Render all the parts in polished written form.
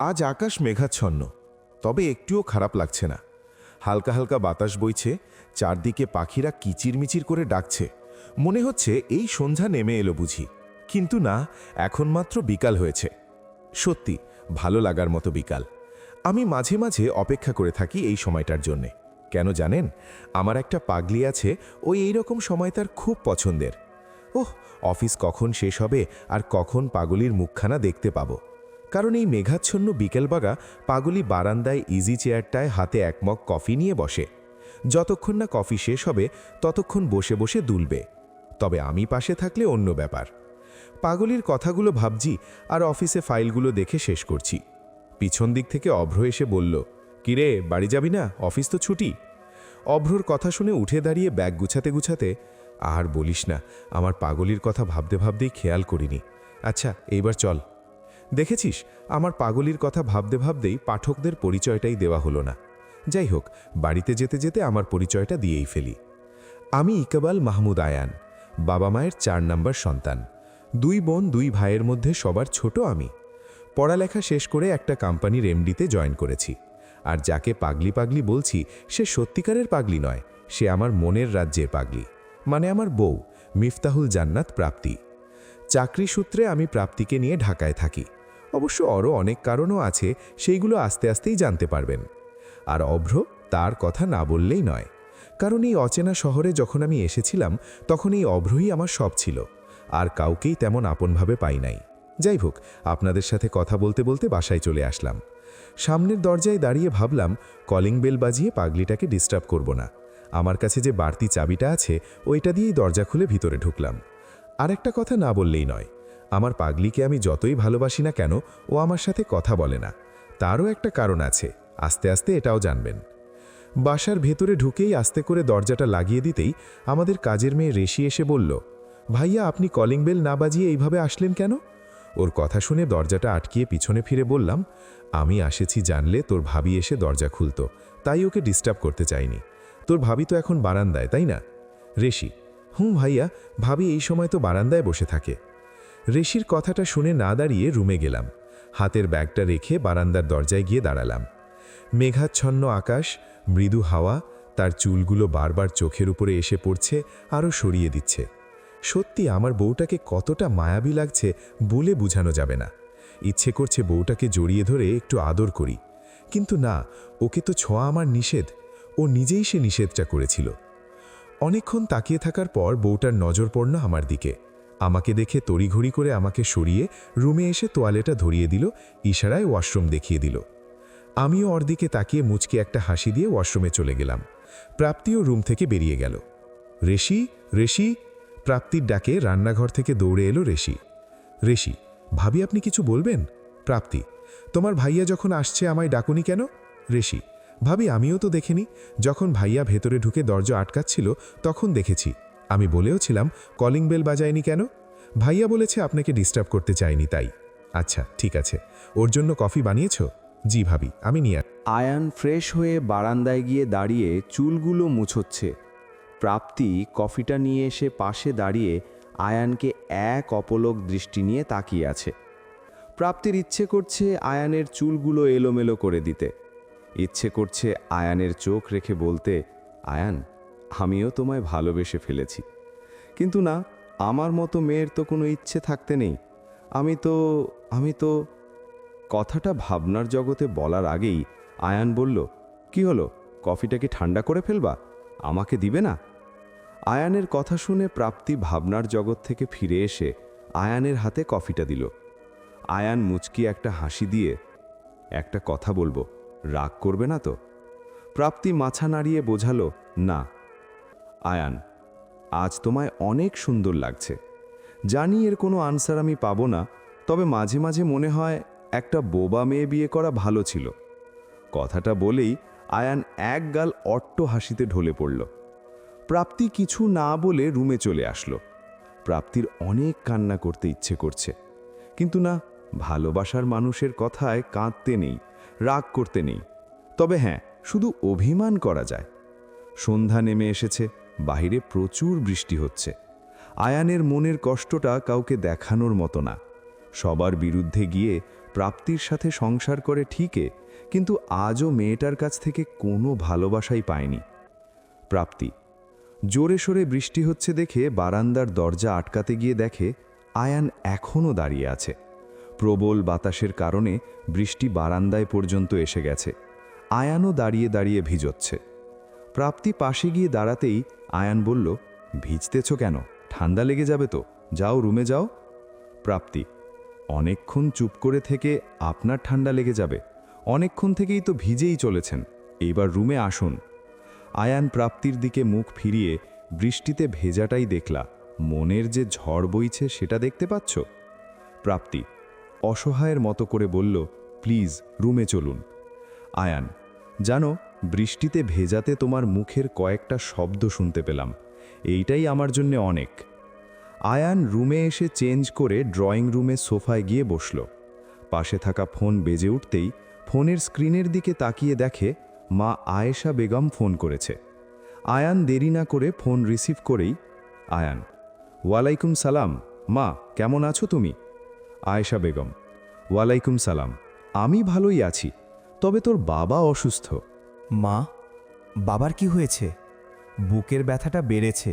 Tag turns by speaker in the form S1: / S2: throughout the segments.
S1: আজ আকাশ মেঘাচ্ছন্ন, তবে একটুও খারাপ লাগছে না। হালকা হালকা বাতাস বইছে, চারদিকে পাখিরা কিচিরমিচির করে ডাকছে। মনে হচ্ছে এই সন্ধ্যা নেমে এলো বুঝি, কিন্তু না, এখন মাত্র বিকাল হয়েছে। সত্যি ভালো লাগার মতো বিকাল। আমি মাঝে মাঝে অপেক্ষা করে থাকি এই সময়টার জন্যে। কেন জানেন? আমার একটা পাগলি আছে, ওই এইরকম সময় তার খুব পছন্দের। ওহ, অফিস কখন শেষ হবে আর কখন পাগলির মুখখানা দেখতে পাবো। কারণ এই মেঘাচ্ছন্ন বিকেলবাগা পাগলি বারান্দায় ইজি চেয়ারটায় হাতে এক মগ কফি নিয়ে বসে। যতক্ষণ না কফি শেষ হবে ততক্ষণ বসে বসে দুলবে। তবে আমি পাশে থাকলে অন্য ব্যাপার। পাগলির কথাগুলো ভাবছি আর অফিসে ফাইলগুলো দেখে শেষ করছি। পিছন দিক থেকে অভ্র এসে বলল, কিরে, বাড়ি যাবি না? অফিস তো ছুটি। অভ্রর কথা শুনে উঠে দাঁড়িয়ে ব্যাগ গুছাতে গুছাতে, আর বলিস না, আমার পাগলির কথা ভাবতে ভাবতেই খেয়াল করিনি। আচ্ছা, এইবার চল। দেখেছিস, আমার পাগলির কথা ভাবতে ভাবতেই পাঠকদের পরিচয়টাই দেওয়া হলো না। যাই হোক, বাড়িতে যেতে যেতে আমার পরিচয়টা দিয়েই ফেলি। আমি ইকবাল মাহমুদ আয়ান, বাবা মায়ের 4 নম্বর সন্তান। 2 বোন 2 ভাইয়ের মধ্যে সবার ছোট আমি। পড়ালেখা শেষ করে একটা কোম্পানির এমডিতে জয়েন করেছি। আর যাকে পাগলি পাগলি বলছি, সে সত্যিকারের পাগলি নয়, সে আমার মনের রাজ্যের পাগলি, মানে আমার বউ মিফতাহুল জান্নাত প্রাপ্তি। চাকরি সূত্রে আমি প্রাপ্তিকে নিয়ে ঢাকায় থাকি। অবশ্য আরও অনেক কারণও আছে, সেইগুলো আস্তে আস্তেই জানতে পারবেন। আর অভ্র, তার কথা না বললেই নয়। কারণ এই অচেনা শহরে যখন আমি এসেছিলাম তখন এই অভ্রই আমার সব ছিল, আর কাউকেই তেমন আপনভাবে পাই নাই। যাই হোক, আপনাদের সাথে কথা বলতে বলতে বাসায় চলে আসলাম। সামনের দরজায় দাঁড়িয়ে ভাবলাম, কলিং বেল বাজিয়ে পাগলিটাকে ডিস্টার্ব করব না। আমার কাছে যে বাড়তি চাবিটা আছে, ওইটা দিয়েই দরজা খুলে ভিতরে ঢুকলাম। আর একটা কথা না বললেই নয়, আমার পাগলিকে আমি যতই ভালোবাসি না কেন, ও আমার সাথে কথা বলে না। তারও একটা কারণ আছে, আস্তে আস্তে এটাও জানবেন। বাসার ভেতরে ঢুকেই আস্তে করে দরজাটা লাগিয়ে দিতেই আমাদের কাজের মেয়ে রেশি এসে বলল, ভাইয়া, আপনি কলিং বেল না বাজিয়ে এইভাবে আসলেন কেন? ওর কথা শুনে দরজাটা আটকিয়ে পিছনে ফিরে বললাম, আমি এসেছি জানলে তোর ভাবি এসে দরজা খুলত, তাই ওকে ডিস্টার্ব করতে চাইনি। তোর ভাবি তো এখন বারান্দায়, তাই না? রেশি: হুম ভাইয়া, ভাবি এই সময় তো বারান্দায় বসে থাকে। রেশির কথাটা শুনে না দাঁড়িয়ে রুমে গেলাম। হাতের ব্যাগটা রেখে বারান্দার দরজায় গিয়ে দাঁড়ালাম। মেঘাচ্ছন্ন আকাশ, মৃদু হাওয়া তার চুলগুলো বারবার চোখের উপরে এসে পড়ছে, আরও সরিয়ে দিচ্ছে। সত্যি আমার বউটাকে কতটা মায়াবী লাগছে বলে বোঝানো যাবে না। ইচ্ছে করছে বউটাকে জড়িয়ে ধরে একটু আদর করি, কিন্তু না, ওকে তো ছোঁয়া আমার নিষেধ। ও নিজেই সে নিষেধটা করেছিল। অনেকক্ষণ তাকিয়ে থাকার পর বউটার নজর পড়ল আমার দিকে। আমাকে দেখে তড়িঘড়ি করে আমাকে সরিয়ে রুমে এসে তোয়ালেটা ধরিয়ে দিল, ইশারায় ওয়াশরুম দেখিয়ে দিল। আমিও ওর দিকে তাকিয়ে মুচকে একটা হাসি দিয়ে ওয়াশরুমে চলে গেলাম। প্রাপ্তিও রুম থেকে বেরিয়ে গেল। রেশি, রেশি! প্রাপ্তির ডাকে রান্নাঘর থেকে দৌড়ে এলো রেশি। রেশি: ভাবি, আপনি কিছু বলবেন? প্রাপ্তি: তোমার ভাইয়া যখন আসছে আমায় ডাকুনি কেন? রেশি: ভাবি, আমিও তো দেখিনি। যখন ভাইয়া ভেতরে ঢুকে দরজা আটকাচ্ছিল তখন দেখেছি। আমি বলেও ছিলাম কলিং বেল বাজায়নি কেন। ভাইয়া বলেছে আপনাকে ডিস্টার্ব করতে চাইনি, তাই। আচ্ছা, ঠিক আছে। ওর জন্য কফি বানিয়েছ? জি ভাবি, আমি নিয়ে।
S2: আয়ান ফ্রেশ হয়ে বারান্দায় গিয়ে দাঁড়িয়ে চুলগুলো মুছোচ্ছে। প্রাপ্তি কফিটা নিয়ে এসে পাশে দাঁড়িয়ে আয়ানকে এক অপলক দৃষ্টি নিয়ে তাকিয়ে আছে। প্রাপ্তির ইচ্ছে করছে আয়ানের চুলগুলো এলোমেলো করে দিতে। ইচ্ছে করছে আয়ানের চোখ রেখে বলতে, আয়ান, আমিও তোমায় ভালোবেসে ফেলেছি। কিন্তু না, আমার মতো মেয়ের তো কোনো ইচ্ছে থাকতে নেই। আমি তো কথাটা ভাবনার জগতে বলার আগেই আয়ান বলল, কি হলো, কফিটা কি ঠান্ডা করে ফেলবা? আমাকে দিবে না? আয়ানের কথা শুনে প্রাপ্তি ভাবনার জগৎ থেকে ফিরে এসে আয়ানের হাতে কফিটা দিল। আয়ান মুচকি একটা হাসি দিয়ে, একটা কথা বলবো, রাগ করবে না তো? প্রাপ্তি মাথা নাড়িয়ে বোঝালো, না। আয়ান, আজ তোমায় অনেক সুন্দর লাগছে। জানি এর কোনো আনসার আমি পাবো না, তবে মাঝে মাঝে মনে হয় একটা বোবা মেয়ে বিয়ে করা ভালো ছিল। কথাটা বলেই আয়ান এক গাল অট্ট হাসিতে ঢলে পড়ল। প্রাপ্তি কিছু না বলে রুমে চলে আসলো। প্রাপ্তির অনেক কান্না করতে ইচ্ছে করছে, কিন্তু না, ভালোবাসার মানুষের কথায় কাঁদতে নেই, রাগ করতে নেই। তবে হ্যাঁ, শুধু অভিমান করা যায়। সন্ধ্যা নেমে এসেছে, বাইরে প্রচুর বৃষ্টি হচ্ছে। আয়ানের মনের কষ্টটা কাউকে দেখানোর মতো না। সবার বিরুদ্ধে গিয়ে প্রাপ্তির সাথে সংসার করে ঠিকই, কিন্তু আজও মেয়েটার কাছ থেকে কোনো ভালোবাসাই পায়নি। প্রাপ্তি জোরে সোরে বৃষ্টি হচ্ছে দেখে বারান্দার দরজা আটকাতে গিয়ে দেখে আয়ান এখনও দাঁড়িয়ে আছে। প্রবল বাতাসের কারণে বৃষ্টি বারান্দায় পর্যন্ত এসে গেছে। আয়ানও দাঁড়িয়ে দাঁড়িয়ে ভিজচ্ছে। প্রাপ্তি পাশে গিয়ে দাঁড়াতেই আয়ান বলল, ভিজতেছ কেন? ঠান্ডা লেগে যাবে তো, যাও রুমে যাও। প্রাপ্তি অনেকক্ষণ চুপ করে থেকে আপনার ঠান্ডা লেগে যাবে? অনেকক্ষণ থেকেই তো ভিজেই চলেছেন, এইবার রুমে আসুন। আয়ান প্রাপ্তির দিকে মুখ ফিরিয়ে বৃষ্টিতে ভেজাটাই দেখলা, মনের যে ঝড় বইছে সেটা দেখতে পাচ্ছ? প্রাপ্তি অসহায়ের মতো করে বলল, প্লিজ রুমে চলুন। আয়ান জানো, বৃষ্টিতে ভেজাতে তোমার মুখের কয়েকটা শব্দ শুনতে পেলাম, এইটাই আমার জন্য অনেক। আয়ান রুমে এসে চেঞ্জ করে ড্রয়িং রুমে সোফায় গিয়ে বসল। পাশে থাকা ফোন বেজে উঠতেই ফোনের স্ক্রিনের দিকে তাকিয়ে দেখে মা আয়েশা বেগম ফোন করেছে। আয়ান দেরি না করে ফোন রিসিভ করেই, আয়ান ওয়ালাইকুম সালাম মা, কেমন আছো তুমি? আয়েশা বেগম ওয়ালাইকুম সালাম, আমি ভালোই আছি, তবে তোর বাবা অসুস্থ।
S3: মা, বাবার কি হয়েছে? বুকের ব্যথাটা বেড়েছে।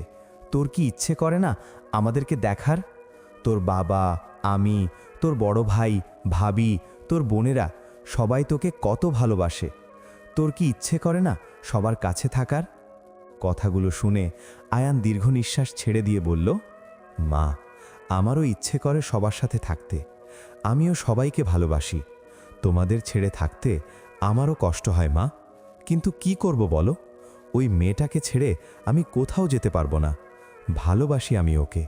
S3: তোর কি ইচ্ছে করে না আমাদেরকে দেখার? তোর বাবা, আমি, তোর বড় ভাই, ভাবি, তোর বোনেরা সবাই তোকে কত ভালোবাসে। তোর কি ইচ্ছে করে না সবার কাছে থাকার? কথাগুলো শুনে আয়ান দীর্ঘ নিঃশ্বাস ছেড়ে দিয়ে বলল, মা, আমারও ইচ্ছে করে সবার সাথে থাকতে। আমিও সবাইকে ভালোবাসি। তোমাদের ছেড়ে থাকতে আমারও কষ্ট হয় মা, কিন্তু কি করব বলো? ওই মেয়েটাকে ছেড়ে আমি কোথাও যেতে পারবো না। ভালোবাসি আমি ওকে।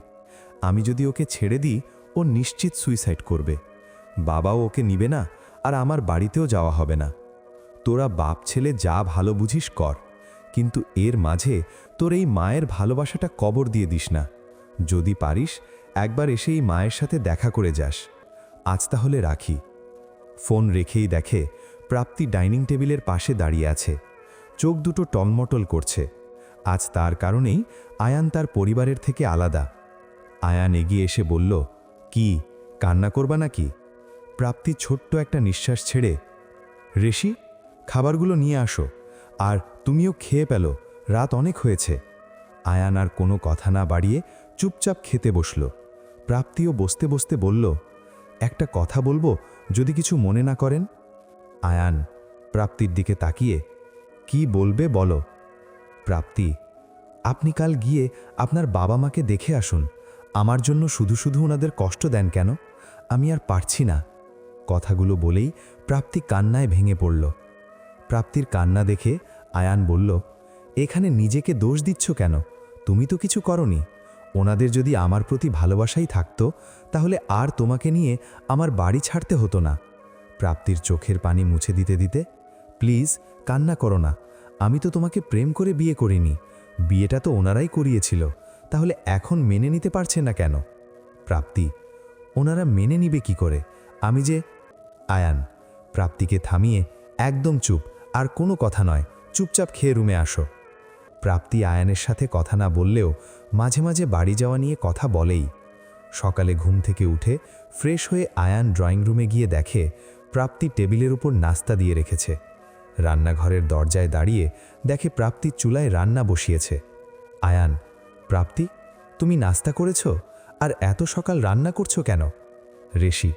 S3: আমি যদি ওকে ছেড়ে দিই, ও নিশ্চিত সুইসাইড করবে। বাবাও ওকে নিবে না, আর আমার বাড়িতেও যাওয়া হবে না। তোরা বাপ ছেলে যা ভালো বুঝিস কর, কিন্তু এর মাঝে তোর এই মায়ের ভালোবাসাটা কবর দিয়ে দিস না। যদি পারিস একবার এসে এই মায়ের সাথে দেখা করে যাস। আজ তাহলে রাখি। ফোন রেখেই দেখে প্রাপ্তি ডাইনিং টেবিলের পাশে দাঁড়িয়ে আছে। চোখ দুটো টলমটল করছে। আজ তার কারণেই আয়ান তার পরিবারের থেকে আলাদা। আয়ান এগিয়ে এসে বলল, কি কান্না করবা নাকি? প্রাপ্তি ছোট্ট একটা নিঃশ্বাস ছেড়ে, ঋষি, খাবারগুলো নিয়ে আসো, আর তুমিও খেয়ে পেলো, রাত অনেক হয়েছে। আয়ান আর কোনো কথা না বাড়িয়ে চুপচাপ খেতে বসল। প্রাপ্তিও বসতে বসতে বলল, একটা কথা বলবো, যদি কিছু মনে না করেন। আয়ান প্রাপ্তির দিকে তাকিয়ে, কি বলবে বলো। প্রাপ্তি, আপনি কাল গিয়ে আপনার বাবা মাকে দেখে আসুন। আমার জন্য শুধু শুধু ওনাদের কষ্ট দেন কেন? আমি আর পারছি না। কথাগুলো বলেই প্রাপ্তি কান্নায় ভেঙে পড়ল। প্রাপ্তির কান্না দেখে আয়ান বলল, এখানে নিজেকে দোষ দিচ্ছ কেন? তুমি তো কিছু করনি। ওনাদের যদি আমার প্রতি ভালোবাসাই থাকতো, তাহলে আর তোমাকে নিয়ে আমার বাড়ি ছাড়তে হতো না। প্রাপ্তির চোখের পানি মুছে দিতে দিতে, প্লিজ কান্না করো না। আমি তো তোমাকে প্রেম করে বিয়ে করিনি। বিয়েটা তো ওনারাই করিয়েছিল, তাহলে এখন মেনে নিতে পারছে না কেন? প্রাপ্তি, ওনারা মেনে নিবে কি করে? আমি যে। আয়ান প্রাপ্তিকে থামিয়ে, একদম চুপ, আর কোনো কথা নয়, চুপচাপ খেয়ে রুমে আসো। প্রাপ্তি আয়ানের সাথে কথা না বললেও মাঝে মাঝে বাড়ি যাওয়া নিয়ে কথা বলেই। সকালে ঘুম থেকে উঠে ফ্রেশ হয়ে আয়ান ড্রয়িং রুমে গিয়ে দেখে প্রাপ্তি টেবিলের উপর নাস্তা দিয়ে রেখেছে। রান্নাঘরের দরজায় দাঁড়িয়ে দেখে প্রাপ্তি চুলায় রান্না বসিয়েছে। আয়ান, প্রাপ্তি, তুমি নাস্তা করেছ? আর এত সকাল রান্না করছো কেন? ঋষি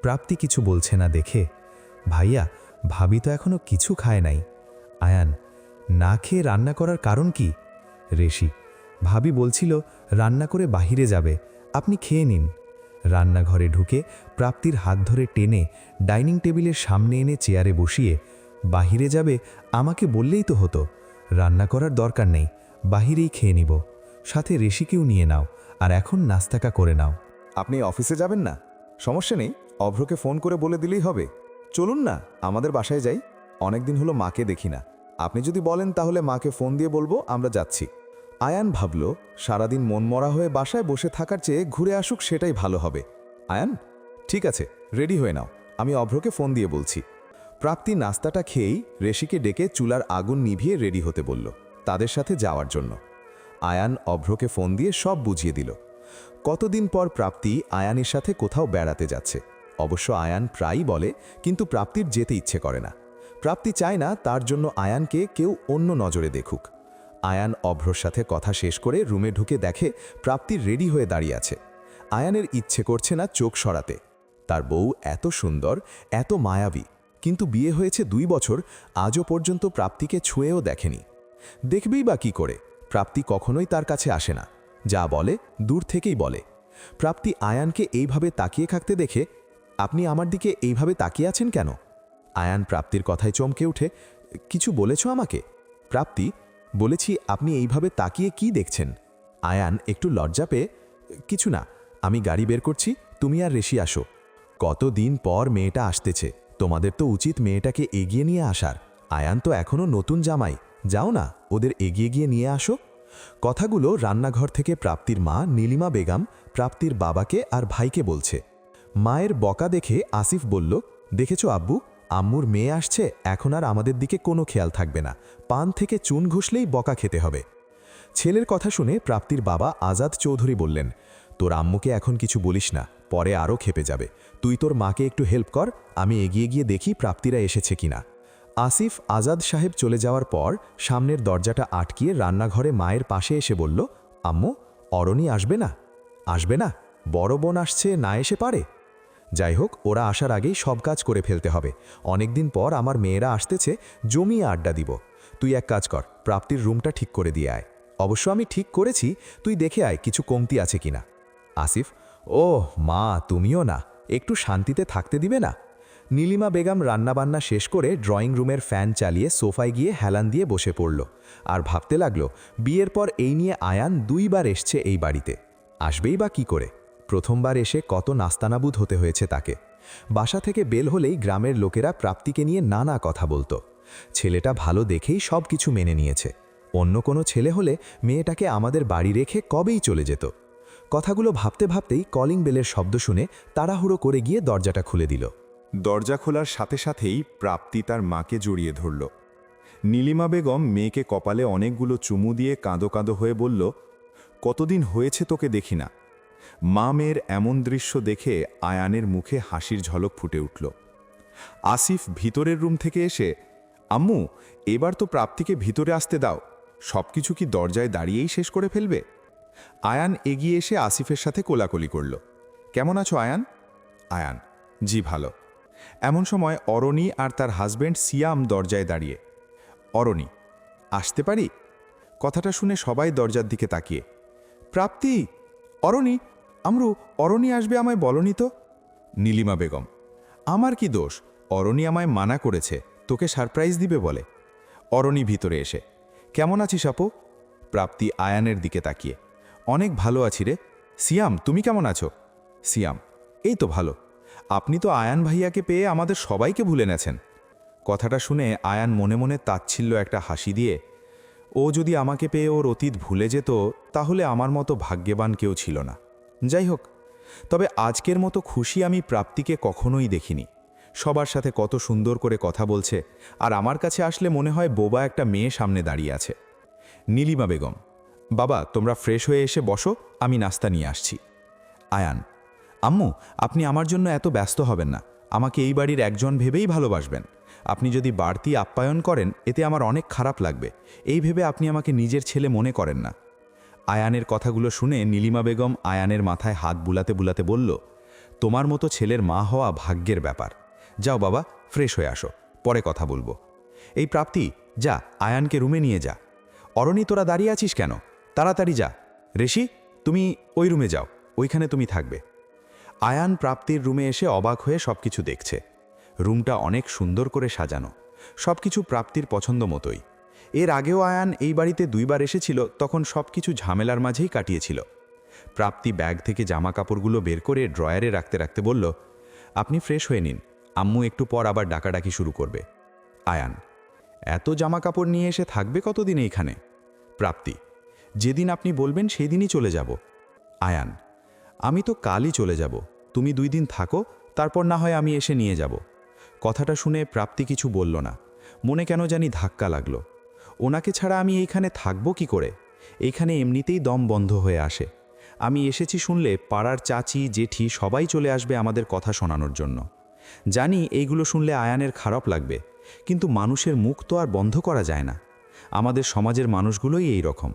S3: প্রাপ্তি কিছু বলছে না দেখে, ভাইয়া, ভাবি তো এখনো কিছু খায় নাই। আয়ান, না খেয়ে রান্না করার কারণ কি? ঋষি, ভাবি বলছিল রান্না করে বাহিরে যাবে, আপনি খেয়ে নিন। রান্নাঘরে ঢুকে প্রাপ্তির হাত ধরে টেনে ডাইনিং টেবিলের সামনে এনে চেয়ারে বসিয়ে, বাহিরে যাবে আমাকে বললেই তো হতো, রান্না করার দরকার নেই, বাহিরেই খেয়ে নিব। সাথে ঋষিকেও নিয়ে নাও, আর এখন নাস্তাকা করে নাও।
S1: আপনি অফিসে যাবেন না? সমস্যা নেই, অভ্রকে ফোন করে বলে দিলেই হবে। চলুন না আমাদের বাসায় যাই, অনেকদিন হলো মাকে দেখি না। আপনি যদি বলেন তাহলে মাকে ফোন দিয়ে বলবো আমরা যাচ্ছি। আয়ান ভাবল, সারাদিন মনমরা হয়ে বাসায় বসে থাকার চেয়ে ঘুরে আসুক, সেটাই ভালো হবে। আয়ান, ঠিক আছে, রেডি হয়ে নাও, আমি অভ্রকে ফোন দিয়ে বলছি। প্রাপ্তি নাস্তাটা খেয়েই ঋষিকে ডেকে চুলার আগুন নিভিয়ে রেডি হতে বলল তাদের সাথে যাওয়ার জন্য। আয়ান অভ্রকে ফোন দিয়ে সব বুঝিয়ে দিল। কতদিন পর প্রাপ্তি আয়ানের সাথে কোথাও বেড়াতে যাচ্ছে। অবশ্য আয়ান প্রায়ই বলে, কিন্তু প্রাপ্তির যেতে ইচ্ছে করে না। প্রাপ্তি চায় না তার জন্য আয়ানকে কেউ অন্য নজরে দেখুক। আয়ান অভ্রর সাথে কথা শেষ করে রুমে ঢুকে দেখে প্রাপ্তি রেডি হয়ে দাঁড়িয়ে আছে। আয়ানের ইচ্ছে করছে না চোখ সরাতে। তার বউ এত সুন্দর, এত মায়াবী, কিন্তু বিয়ে হয়েছে 2 বছর, আজও পর্যন্ত প্রাপ্তিকে ছুঁয়েও দেখেনি। দেখবেই বা কি করে? প্রাপ্তি কখনোই তার কাছে আসে না, যা বলে দূর থেকেই বলে। প্রাপ্তি আয়ানকে এইভাবে তাকিয়ে থাকতে দেখে, আপনি আমার দিকে এইভাবে তাকিয়ে আছেন কেন? আয়ান প্রাপ্তির কথায় চমকে উঠে, কিছু বলেছ আমাকে? প্রাপ্তি, বলেছি আপনি এইভাবে তাকিয়ে কি দেখছেন? আয়ান একটু লজ্জা পেয়ে, কিছু না, আমি গাড়ি বের করছি, তুমি আর ঋষি আসো। কতদিন পর মেয়েটা আসতেছে, তোমাদের তো উচিত মেয়েটাকে এগিয়ে নিয়ে আসার। আয়ান তো এখনো নতুন জামাই, যাও না, ওদের এগিয়ে গিয়ে নিয়ে আসো। কথাগুলো রান্নাঘর থেকে প্রাপ্তির মা নীলিমা বেগম প্রাপ্তির বাবাকে আর ভাইকে বলছে। মায়ের বকা দেখে আসিফ বলল, দেখেছো আব্বু, আম্মুর মেয়ে আসছে, এখন আর আমাদের দিকে কোনো খেয়াল থাকবে না, পান থেকে চুন ঘষলেই বকা খেতে হবে। ছেলের কথা শুনে প্রাপ্তির বাবা আজাদ চৌধুরী বললেন, তোর আম্মুকে এখন কিছু বলিস না, পরে আরও খেপে যাবে। তুই তোর মাকে একটু হেল্প কর, আমি এগিয়ে গিয়ে দেখি প্রাপ্তিরা এসেছে কিনা। আসিফ আজাদ সাহেব চলে যাওয়ার পর সামনের দরজাটা আটকিয়ে রান্নাঘরে মায়ের পাশে এসে বলল, আম্মু, অরণি আসবে না? আসবে না? বড় বোন আসছে, না এসে পারে? যাই হোক, ওরা আসার আগেই সব কাজ করে ফেলতে হবে। অনেকদিন পর আমার মেয়েরা আসতেছে, জমিয়ে আড্ডা দিব। তুই এক কাজ কর, প্রাপ্তির রুমটা ঠিক করে দিয়ে আয়। অবশ্য আমি ঠিক করেছি, তুই দেখে আয় কিছু কমতি আছে কিনা। আসিফ, ওহ মা, তুমিও না, একটু শান্তিতে থাকতে দিবে না? নীলিমা বেগম রান্নাবান্না শেষ করে ড্রয়িং রুমের ফ্যান চালিয়ে সোফায় গিয়ে হেলান দিয়ে বসে পড়ল আর ভাবতে লাগলো, বিয়ের পর এই নিয়ে আয়ান 2 বার এসছে এই বাড়িতে, আসবেই বা কি করে? প্রথমবার এসে কত নাস্তানাবুদ হতে হয়েছে তাকে। বাসা থেকে বেল হলেই গ্রামের লোকেরা প্রাপ্তিকে নিয়ে নানা কথা বলতো। ছেলেটা ভালো দেখেই সব কিছু মেনে নিয়েছে। অন্য কোনো ছেলে হলে মেয়েটাকে আমাদের বাড়ি রেখে কবেই চলে যেত। কথাগুলো ভাবতে ভাবতেই কলিং বেলের শব্দ শুনে তাড়াহুড়ো করে গিয়ে দরজাটা খুলে দিল।
S4: দরজা খোলার সাথে সাথেই প্রাপ্তি তার মাকে জড়িয়ে ধরল। নীলিমা বেগম মেয়েকে কপালে অনেকগুলো চুমু দিয়ে কাঁদো কাঁদো হয়ে বলল, কতদিন হয়েছে তোকে দেখি না। মা মেয়ের এমন দৃশ্য দেখে আয়ানের মুখে হাসির ঝলক ফুটে উঠল। আসিফ ভিতরের রুম থেকে এসে, আম্মু, এবার তো প্রাপ্তিকে ভিতরে আসতে দাও, সব কিছু কি দরজায় দাঁড়িয়েই শেষ করে ফেলবে? আয়ান এগিয়ে এসে আসিফের সাথে কোলাকুলি করল। কেমন আছো আয়ান? আয়ান, জি ভালো। এমন সময় অরণি আর তার হাজব্যান্ড সিয়াম দরজায় দাঁড়িয়ে। অরণি, আসতে পারি? কথাটা শুনে সবাই দরজার দিকে তাকিয়ে। প্রাপ্তি, অরণি, আমরু, অরণি আসবে আমায় বলনি তো? নীলিমা বেগম, আমার কি দোষ? অরণি আমায় মানা করেছে, তোকে সারপ্রাইজ দিবে বলে। অরণি ভিতরে এসে, কেমন আছিস আপু? প্রাপ্তি আয়ানের দিকে তাকিয়ে, অনেক ভালো আছি রে। সিয়াম, তুমি কেমন আছো? সিয়াম, এই তো ভালো। আপনি তো আয়ান ভাইয়াকে পেয়ে আমাদের সবাইকে ভুলে নেছেন। কথাটা শুনে আয়ান মনে মনে তাচ্ছিল্য একটা হাসি দিয়ে, ও যদি আমাকে পেয়ে ওর অতীত ভুলে যেত তাহলে আমার মতো ভাগ্যবান কেউ ছিল না। যাই হোক, তবে আজকের মতো খুশি আমি প্রাপ্তিকে কখনোই দেখিনি। সবার সাথে কত সুন্দর করে কথা বলছে, আর আমার কাছে আসলে মনে হয় বোবা একটা মেয়ে সামনে দাঁড়িয়ে আছে। নীলিমা বেগম, বাবা তোমরা ফ্রেশ হয়ে এসে বসো, আমি নাস্তা নিয়ে আসছি। আয়ান, আম্মু, আপনি আমার জন্য এত ব্যস্ত হবেন না, আমাকে এই বাড়ির একজন ভেবেই ভালোবাসবেন। আপনি যদি বাড়তি আপ্যায়ন করেন এতে আমার অনেক খারাপ লাগবে, এই ভেবে আপনি আমাকে নিজের ছেলে মনে করেন না। আয়ানের কথাগুলো শুনে নীলিমা বেগম আয়ানের মাথায় হাত বুলাতে বুলাতে বলল, তোমার মতো ছেলের মা হওয়া ভাগ্যের ব্যাপার। যাও বাবা, ফ্রেশ হয়ে আসো, পরে কথা বলবো। এই প্রাপ্তি, যা আয়ানকে রুমে নিয়ে যা। অরণি, তোরা দাঁড়িয়ে আছিস কেন? তাড়াতাড়ি যা। ঋষি, তুমি ওই রুমে যাও, ওইখানে তুমি থাকবে। আয়ান প্রাপ্তির রুমে এসে অবাক হয়ে সবকিছু দেখছে। রুমটা অনেক সুন্দর করে সাজানো, সবকিছু প্রাপ্তির পছন্দ মতোই। এর আগেও আয়ান এই বাড়িতে 2 বার এসেছিল, তখন সবকিছু ঝামেলার মাঝেই কাটিয়েছিল। প্রাপ্তি ব্যাগ থেকে জামা কাপড়গুলো বের করে ড্রয়ারে রাখতে রাখতে বলল, আপনি ফ্রেশ হয়ে নিন, আম্মু একটু পর আবার ডাকাডাকি শুরু করবে। আয়ান, এত জামা কাপড় নিয়ে এসে থাকবে কতদিন এইখানে? প্রাপ্তি, যেদিন আপনি বলবেন সেই দিনই চলে যাব। আয়ান, আমি তো কালই চলে যাব, তুমি 2 দিন থাকো, তারপর না হয় আমি এসে নিয়ে যাব। কথাটা শুনে প্রাপ্তি কিছু বলল না, মনে কেন জানি ধাক্কা লাগলো। ওনাকে ছাড়া আমি এইখানে থাকবো কি করে? এইখানে এমনিতেই দম বন্ধ হয়ে আসে।
S5: আমি এসেছি শুনলে পাড়ার চাচি জেঠি সবাই চলে আসবে আমাদের কথা শোনানোর জন্য। জানি এইগুলো শুনলে আয়ানের খারাপ লাগবে, কিন্তু মানুষের মুখ তো আর বন্ধ করা যায় না। আমাদের সমাজের মানুষগুলোই এই রকম।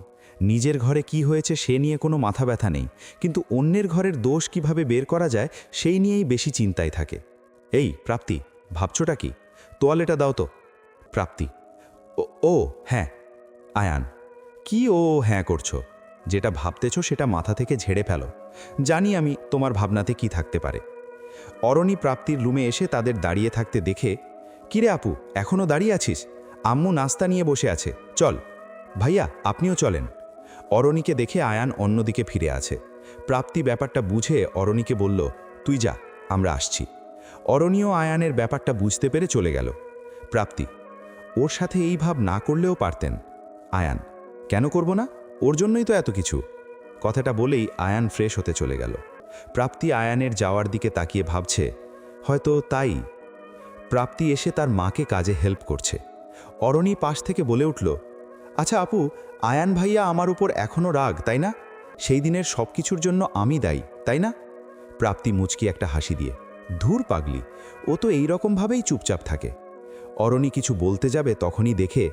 S5: নিজের ঘরে কি হয়েছে সে নিয়ে কোনো মাথা ব্যথা নেই, কিন্তু অন্যের ঘরের দোষ কিভাবে বের করা যায় সেই নিয়েই বেশি চিন্তায় থাকে। এই প্রাপ্তি, ভাবছোটা কি? তোয়ালেটা দাও তো। প্রাপ্তি, ও হ্যাঁ। আয়ান, কি ও হ্যাঁ করছো? যেটা ভাবতেছো সেটা মাথা থেকে ঝেড়ে ফেলো। জানি আমি তোমার ভাবনাতে কি থাকতে পারে। অরণি প্রাপ্তির রুমে এসে তাদের দাঁড়িয়ে থাকতে দেখে, কিরে আপু, এখনও দাঁড়িয়ে আছিস? আম্মু নাস্তা নিয়ে বসে আছে, চল। ভাইয়া, আপনিও চলেন। অরণিকে দেখে আয়ান অন্যদিকে ফিরে আছে। প্রাপ্তি ব্যাপারটা বুঝে অরণিকে বলল, তুই যা, আমরা আসছি। অরণিও আয়ানের ব্যাপারটা বুঝতে পেরে চলে গেল। প্রাপ্তি, ওর সাথে এই ভাব না করলেও পারতেন। আয়ান, কেন করব না? ওর জন্যই তো এত কিছু। কথাটা বলেই আয়ান ফ্রেশ হতে চলে গেল। প্রাপ্তি আয়ানের যাওয়ার দিকে তাকিয়ে ভাবছে, হয়তো তাই। প্রাপ্তি এসে তার মাকে কাজে হেল্প করছে। অরণি পাশ থেকে বলে উঠল, আচ্ছা আপু, আয়ান ভাইয়া আমার উপর এখনও রাগ, তাই না? সেই দিনের সব কিছুর জন্য আমি দায়ী, তাই না? প্রাপ্তি মুচকি একটা হাসি দিয়ে, ধুর পাগলি, ও তো এইরকমভাবেই চুপচাপ থাকে। অরণি কিছু বলতে যাবে তখনই দেখে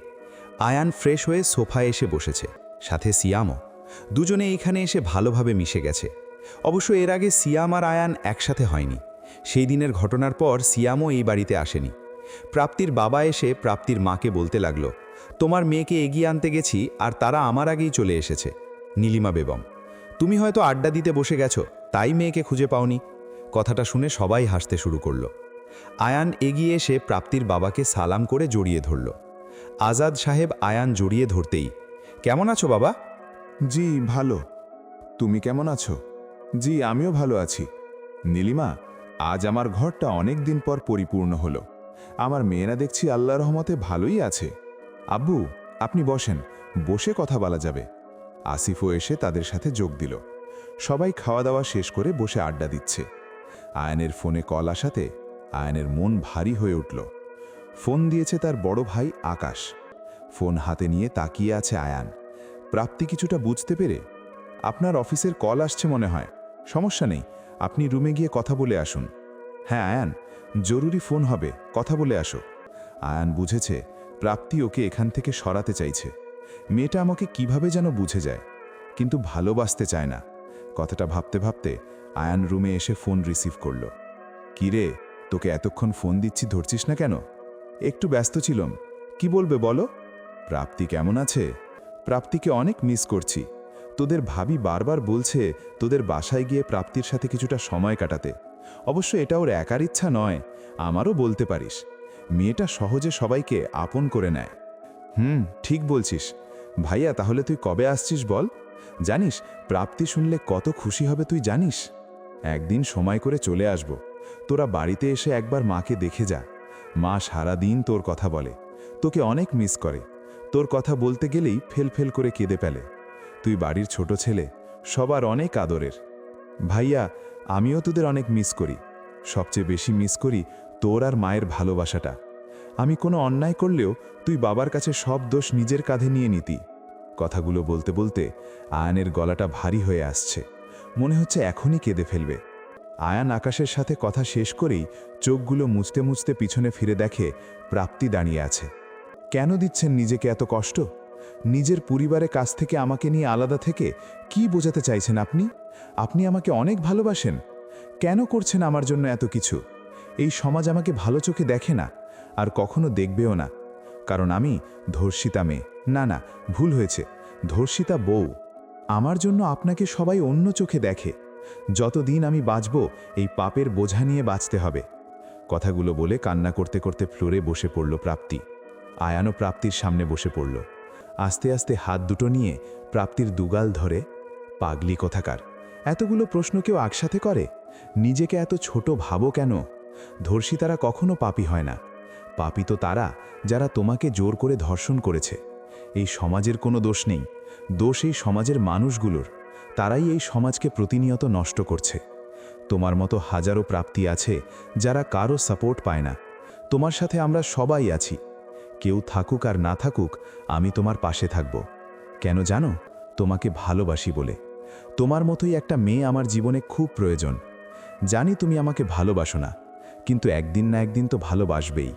S5: আয়ান ফ্রেশ হয়ে সোফায় এসে বসেছে, সাথে সিয়ামও। দুজনে এইখানে এসে ভালোভাবে মিশে গেছে। অবশ্য এর আগে সিয়াম আর আয়ান একসাথে হয়নি। সেই দিনের ঘটনার পর সিয়ামও এই বাড়িতে আসেনি। প্রাপ্তির বাবা এসে প্রাপ্তির মাকে বলতে লাগলো, তোমার মেয়েকে এগিয়ে আনতে গেছি আর তারা আমার আগেই চলে এসেছে। নীলিমা বেগম, তুমি হয়তো আড্ডা দিতে বসে গেছো, তাই মেয়েকে খুঁজে পাওনি। কথাটা শুনে সবাই হাসতে শুরু করলো। আয়ান এগিয়ে এসে প্রাপ্তির বাবাকে সালাম করে জড়িয়ে ধরল। আজাদ সাহেব আয়ান জড়িয়ে ধরতেই, কেমন আছো বাবা?
S1: জি ভালো। তুমি কেমন আছো? জি আমিও ভালো আছি। নীলিমা, আজ আমার ঘরটা অনেক দিন পর পরিপূর্ণ হলো। আমার মেয়েরা দেখছি আল্লাহর রহমতে ভালোই আছে। আব্বু, আপনি বসেন, বসে কথা বলা যাবে। আসিফও এসে তাদের সাথে যোগ দিল। সবাই খাওয়া দাওয়া শেষ করে বসে আড্ডা দিচ্ছে। আয়ানের ফোনে কল আসাতে আয়ানের মন ভারী হয়ে উঠল। ফোন দিয়েছে তার বড় ভাই আকাশ। ফোন হাতে নিয়ে তাকিয়ে আছে আয়ান। প্রাপ্তি কিছুটা বুঝতে পেরে, আপনার অফিসের কল আসছে মনে হয়, সমস্যা নেই, আপনি রুমে গিয়ে কথা বলে আসুন। হ্যাঁ আয়ান, জরুরি ফোন হবে, কথা বলে আসো। আয়ান বুঝেছে প্রাপ্তি ওকে এখান থেকে সরাতে চাইছে। মেয়েটা আমাকে কিভাবে যেন বুঝে যায়, কিন্তু ভালোবাসতে চায় না। কথাটা ভাবতে ভাবতে আয়ান রুমে এসে ফোন রিসিভ করল। কি রে, তোকে এতক্ষণ ফোন দিচ্ছি, ধরছিস না কেন? একটু ব্যস্ত ছিলাম। কি বলবে বলো? প্রাপ্তি কেমন আছে? প্রাপ্তিকে অনেক মিস করছি। তোদের ভাবি বারবার বলছে তোদের বাসায় গিয়ে প্রাপ্তির সাথে কিছুটা সময় কাটাতে। অবশ্য এটা ওর একার ইচ্ছা নয়, আমারও বলতে পারিস। মেয়েটা সহজে সবাইকে আপন করে নেয়। ঠিক বলছিস। ভাইয়া, তাহলে তুই কবে আসছিস বল? জানিস প্রাপ্তি শুনলে কত খুশি হবে তুই জানিস? একদিন সময় করে চলে আসব। তোরা বাড়িতে এসে একবার মাকে দেখে যা। মা সারা দিন তোর কথা বলে, তোকে অনেক মিস করে। তোর কথা বলতে গেলেই ফেল করে কেঁদে ফেলে। তুই বাড়ির ছোট ছেলে, সবার অনেক আদরের। ভাইয়া, আমিও তোদের অনেক মিস করি। সবচেয়ে বেশি মিস করি তোর আর মায়ের ভালোবাসাটা। আমি কোনো অন্যায় করলেও তুই বাবার কাছে সব দোষ নিজের কাঁধে নিয়ে নিতি। কথাগুলো বলতে বলতে আয়ানের গলাটা ভারী হয়ে আসছে, মনে হচ্ছে এখনই কেঁদে ফেলবে। আয়ান আকাশের সাথে কথা শেষ করেই চোখগুলো মুছতে মুছতে পিছনে ফিরে দেখে প্রাপ্তি দাঁড়িয়ে আছে। কেন দিচ্ছেন নিজেকে এত কষ্ট? নিজের পরিবারের কাছ থেকে আমাকে নিয়ে আলাদা থেকে কি বোঝাতে চাইছেন আপনি? আপনি আমাকে অনেক ভালোবাসেন। কেন করছেন আমার জন্য এত কিছু? এই সমাজ আমাকে ভালো চোখে দেখে না, আর কখনো দেখবেও না। কারণ আমি ধর্ষিতা মেয়ে। না, ভুল হয়েছে, ধর্ষিতা বউ। আমার জন্য আপনাকে সবাই অন্য চোখে দেখে। যতদিন আমি বাঁচব এই পাপের বোঝা নিয়ে বাঁচতে হবে। কথাগুলো বলে কান্না করতে করতে ফ্লোরে বসে পড়ল প্রাপ্তি। আয়ানও প্রাপ্তির সামনে বসে পড়ল। আস্তে আস্তে হাত দুটো নিয়ে প্রাপ্তির দুগাল ধরে, পাগলি কোথাকার, এতগুলো প্রশ্ন কেউ একসাথে করে? নিজেকে এত ছোট ভাবো কেন? ধর্ষিতারা কখনো পাপী হয় না। পাপী তো তারা যারা তোমাকে জোর করে ধর্ষণ করেছে। এই সমাজের কোনো দোষ নেই, দোষ এই সমাজের মানুষগুলোর। তারাই এই সমাজকে প্রতিনিয়ত নষ্ট করছে। তোমার মতো হাজারো প্রাপ্তি আছে যারা কারো সাপোর্ট পায় না। তোমার সাথে আমরা সবাই আছি। কেউ থাকুক আর না থাকুক, আমি তোমার পাশে থাকব। কেন জানো? তোমাকে ভালোবাসি বলে।
S5: তোমার মতোই একটা মেয়ে আমার জীবনে খুব প্রয়োজন। জানি তুমি আমাকে ভালোবাসো না, কিন্তু একদিন না একদিন তো ভালোবাসবেই।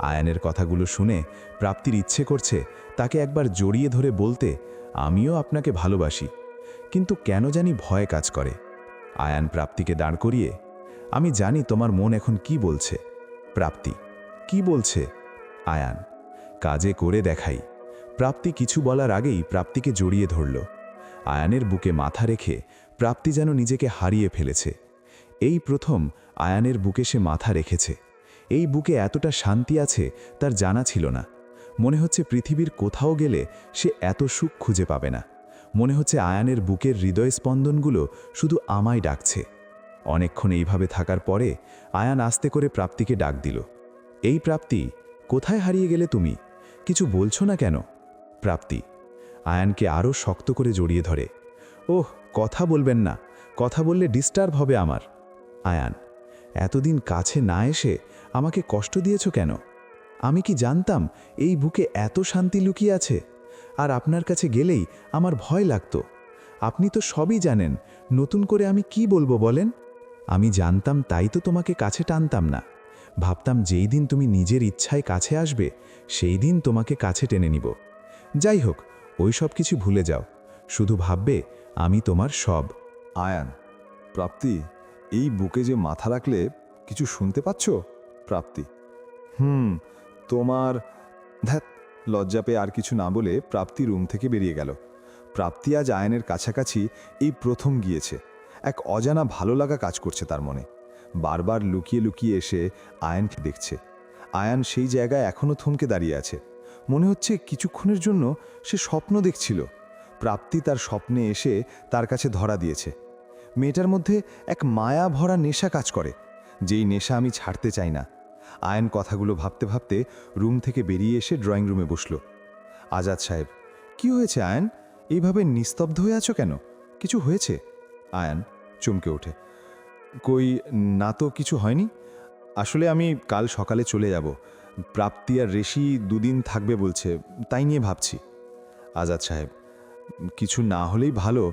S5: আয়ানের কথাগুলো শুনে প্রাপ্তির ইচ্ছে করছে তাকে একবার জড়িয়ে ধরে বলতে, আমিও আপনাকে ভালোবাসি, কিন্তু কেন জানি ভয় কাজ করে। আয়ান প্রাপ্তিকে দাঁড় করিয়ে, আমি জানি তোমার মন এখন কি বলছে। প্রাপ্তি, কি বলছে? আয়ান, কাজে করে দেখাই। প্রাপ্তি কিছু বলার আগেই প্রাপ্তিকে জড়িয়ে ধরল। আয়ানের বুকে মাথা রেখে প্রাপ্তি যেন নিজেকে হারিয়ে ফেলেছে। এই প্রথম আয়ানের বুকে সে মাথা রেখেছে। এই বুকে এতটা শান্তি আছে তার জানা ছিল না। মনে হচ্ছে পৃথিবীর কোথাও গেলে সে এত সুখ খুঁজে পাবে না। মনে হচ্ছে আয়ানের বুকের হৃদয় স্পন্দনগুলো শুধু আমায় ডাকছে। অনেকক্ষণ এইভাবে থাকার পরে আয়ান আস্তে করে প্রাপ্তিকে ডাক দিল। এই প্রাপ্তি, কোথায় হারিয়ে গেলে তুমি? কিছু বলছো না কেন? প্রাপ্তি আয়ানকে আরও শক্ত করে জড়িয়ে ধরে, ওহ, কথা বলবেন না, কথা বললে ডিস্টার্ব হবে আমার। আয়ান, এতদিন কাছে না এসে আমাকে কষ্ট দিয়েছ কেন? আমি কি জানতাম এই বুকে এত শান্তি লুকিয়ে আছে? আর আপনার কাছে গেলেই আমার ভয় লাগতো। আপনি তো সবই জানেন, নতুন করে আমি কি বলবো বলেন? আমি জানতাম তাই তো তোমাকে কাছে টানতাম না। ভাবতাম যেই দিন তুমি নিজের ইচ্ছায় কাছে আসবে সেই দিন তোমাকে কাছে টেনে নিব। যাই হোক, ওই সব কিছু ভুলে যাও, শুধু ভাববে আমি তোমার সব।
S4: আয়ান, প্রাপ্তি, এই বুকে যে মাথা রাখলে কিছু শুনতে পাচ্ছ? প্রাপ্তি, তোমার ধ্যাত। লজ্জা পেয়ে আর কিছু না বলে প্রাপ্তি রুম থেকে বেরিয়ে গেল। প্রাপ্তি আজ আয়ানের কাছাকাছি এই প্রথম গিয়েছে। এক অজানা ভালো লাগা কাজ করছে তার মনে। বারবার লুকিয়ে লুকিয়ে এসে আয়ানকে দেখছে। আয়ান সেই জায়গায় এখনও থমকে দাঁড়িয়ে আছে। মনে হচ্ছে কিছুক্ষণের জন্য সে স্বপ্ন দেখছিল। প্রাপ্তি তার স্বপ্নে এসে তার কাছে ধরা দিয়েছে। মেয়েটার মধ্যে এক মায়া ভরা নেশা কাজ করে, যেই নেশা আমি ছাড়তে চাই না। আয়ান কথাগুলো ভাবতে ভাবতে রুম থেকে বেরিয়ে এসে ড্রয়িং রুমে বসল। আজাদ সাহেব, কি হয়েছে আয়ান? এইভাবে নিস্তব্ধ হয়ে আছো কেন? কিছু হয়েছে? আয়ান চমকে ওঠে, কই না তো, কিছু হয়নি। আসলে আমি কাল সকালে চলে যাব। প্রাপ্তি আর ঋষি দুদিন থাকবে বলছে, তাই নিয়ে ভাবছি। আজাদ সাহেব, কিছু না হলেই ভালো,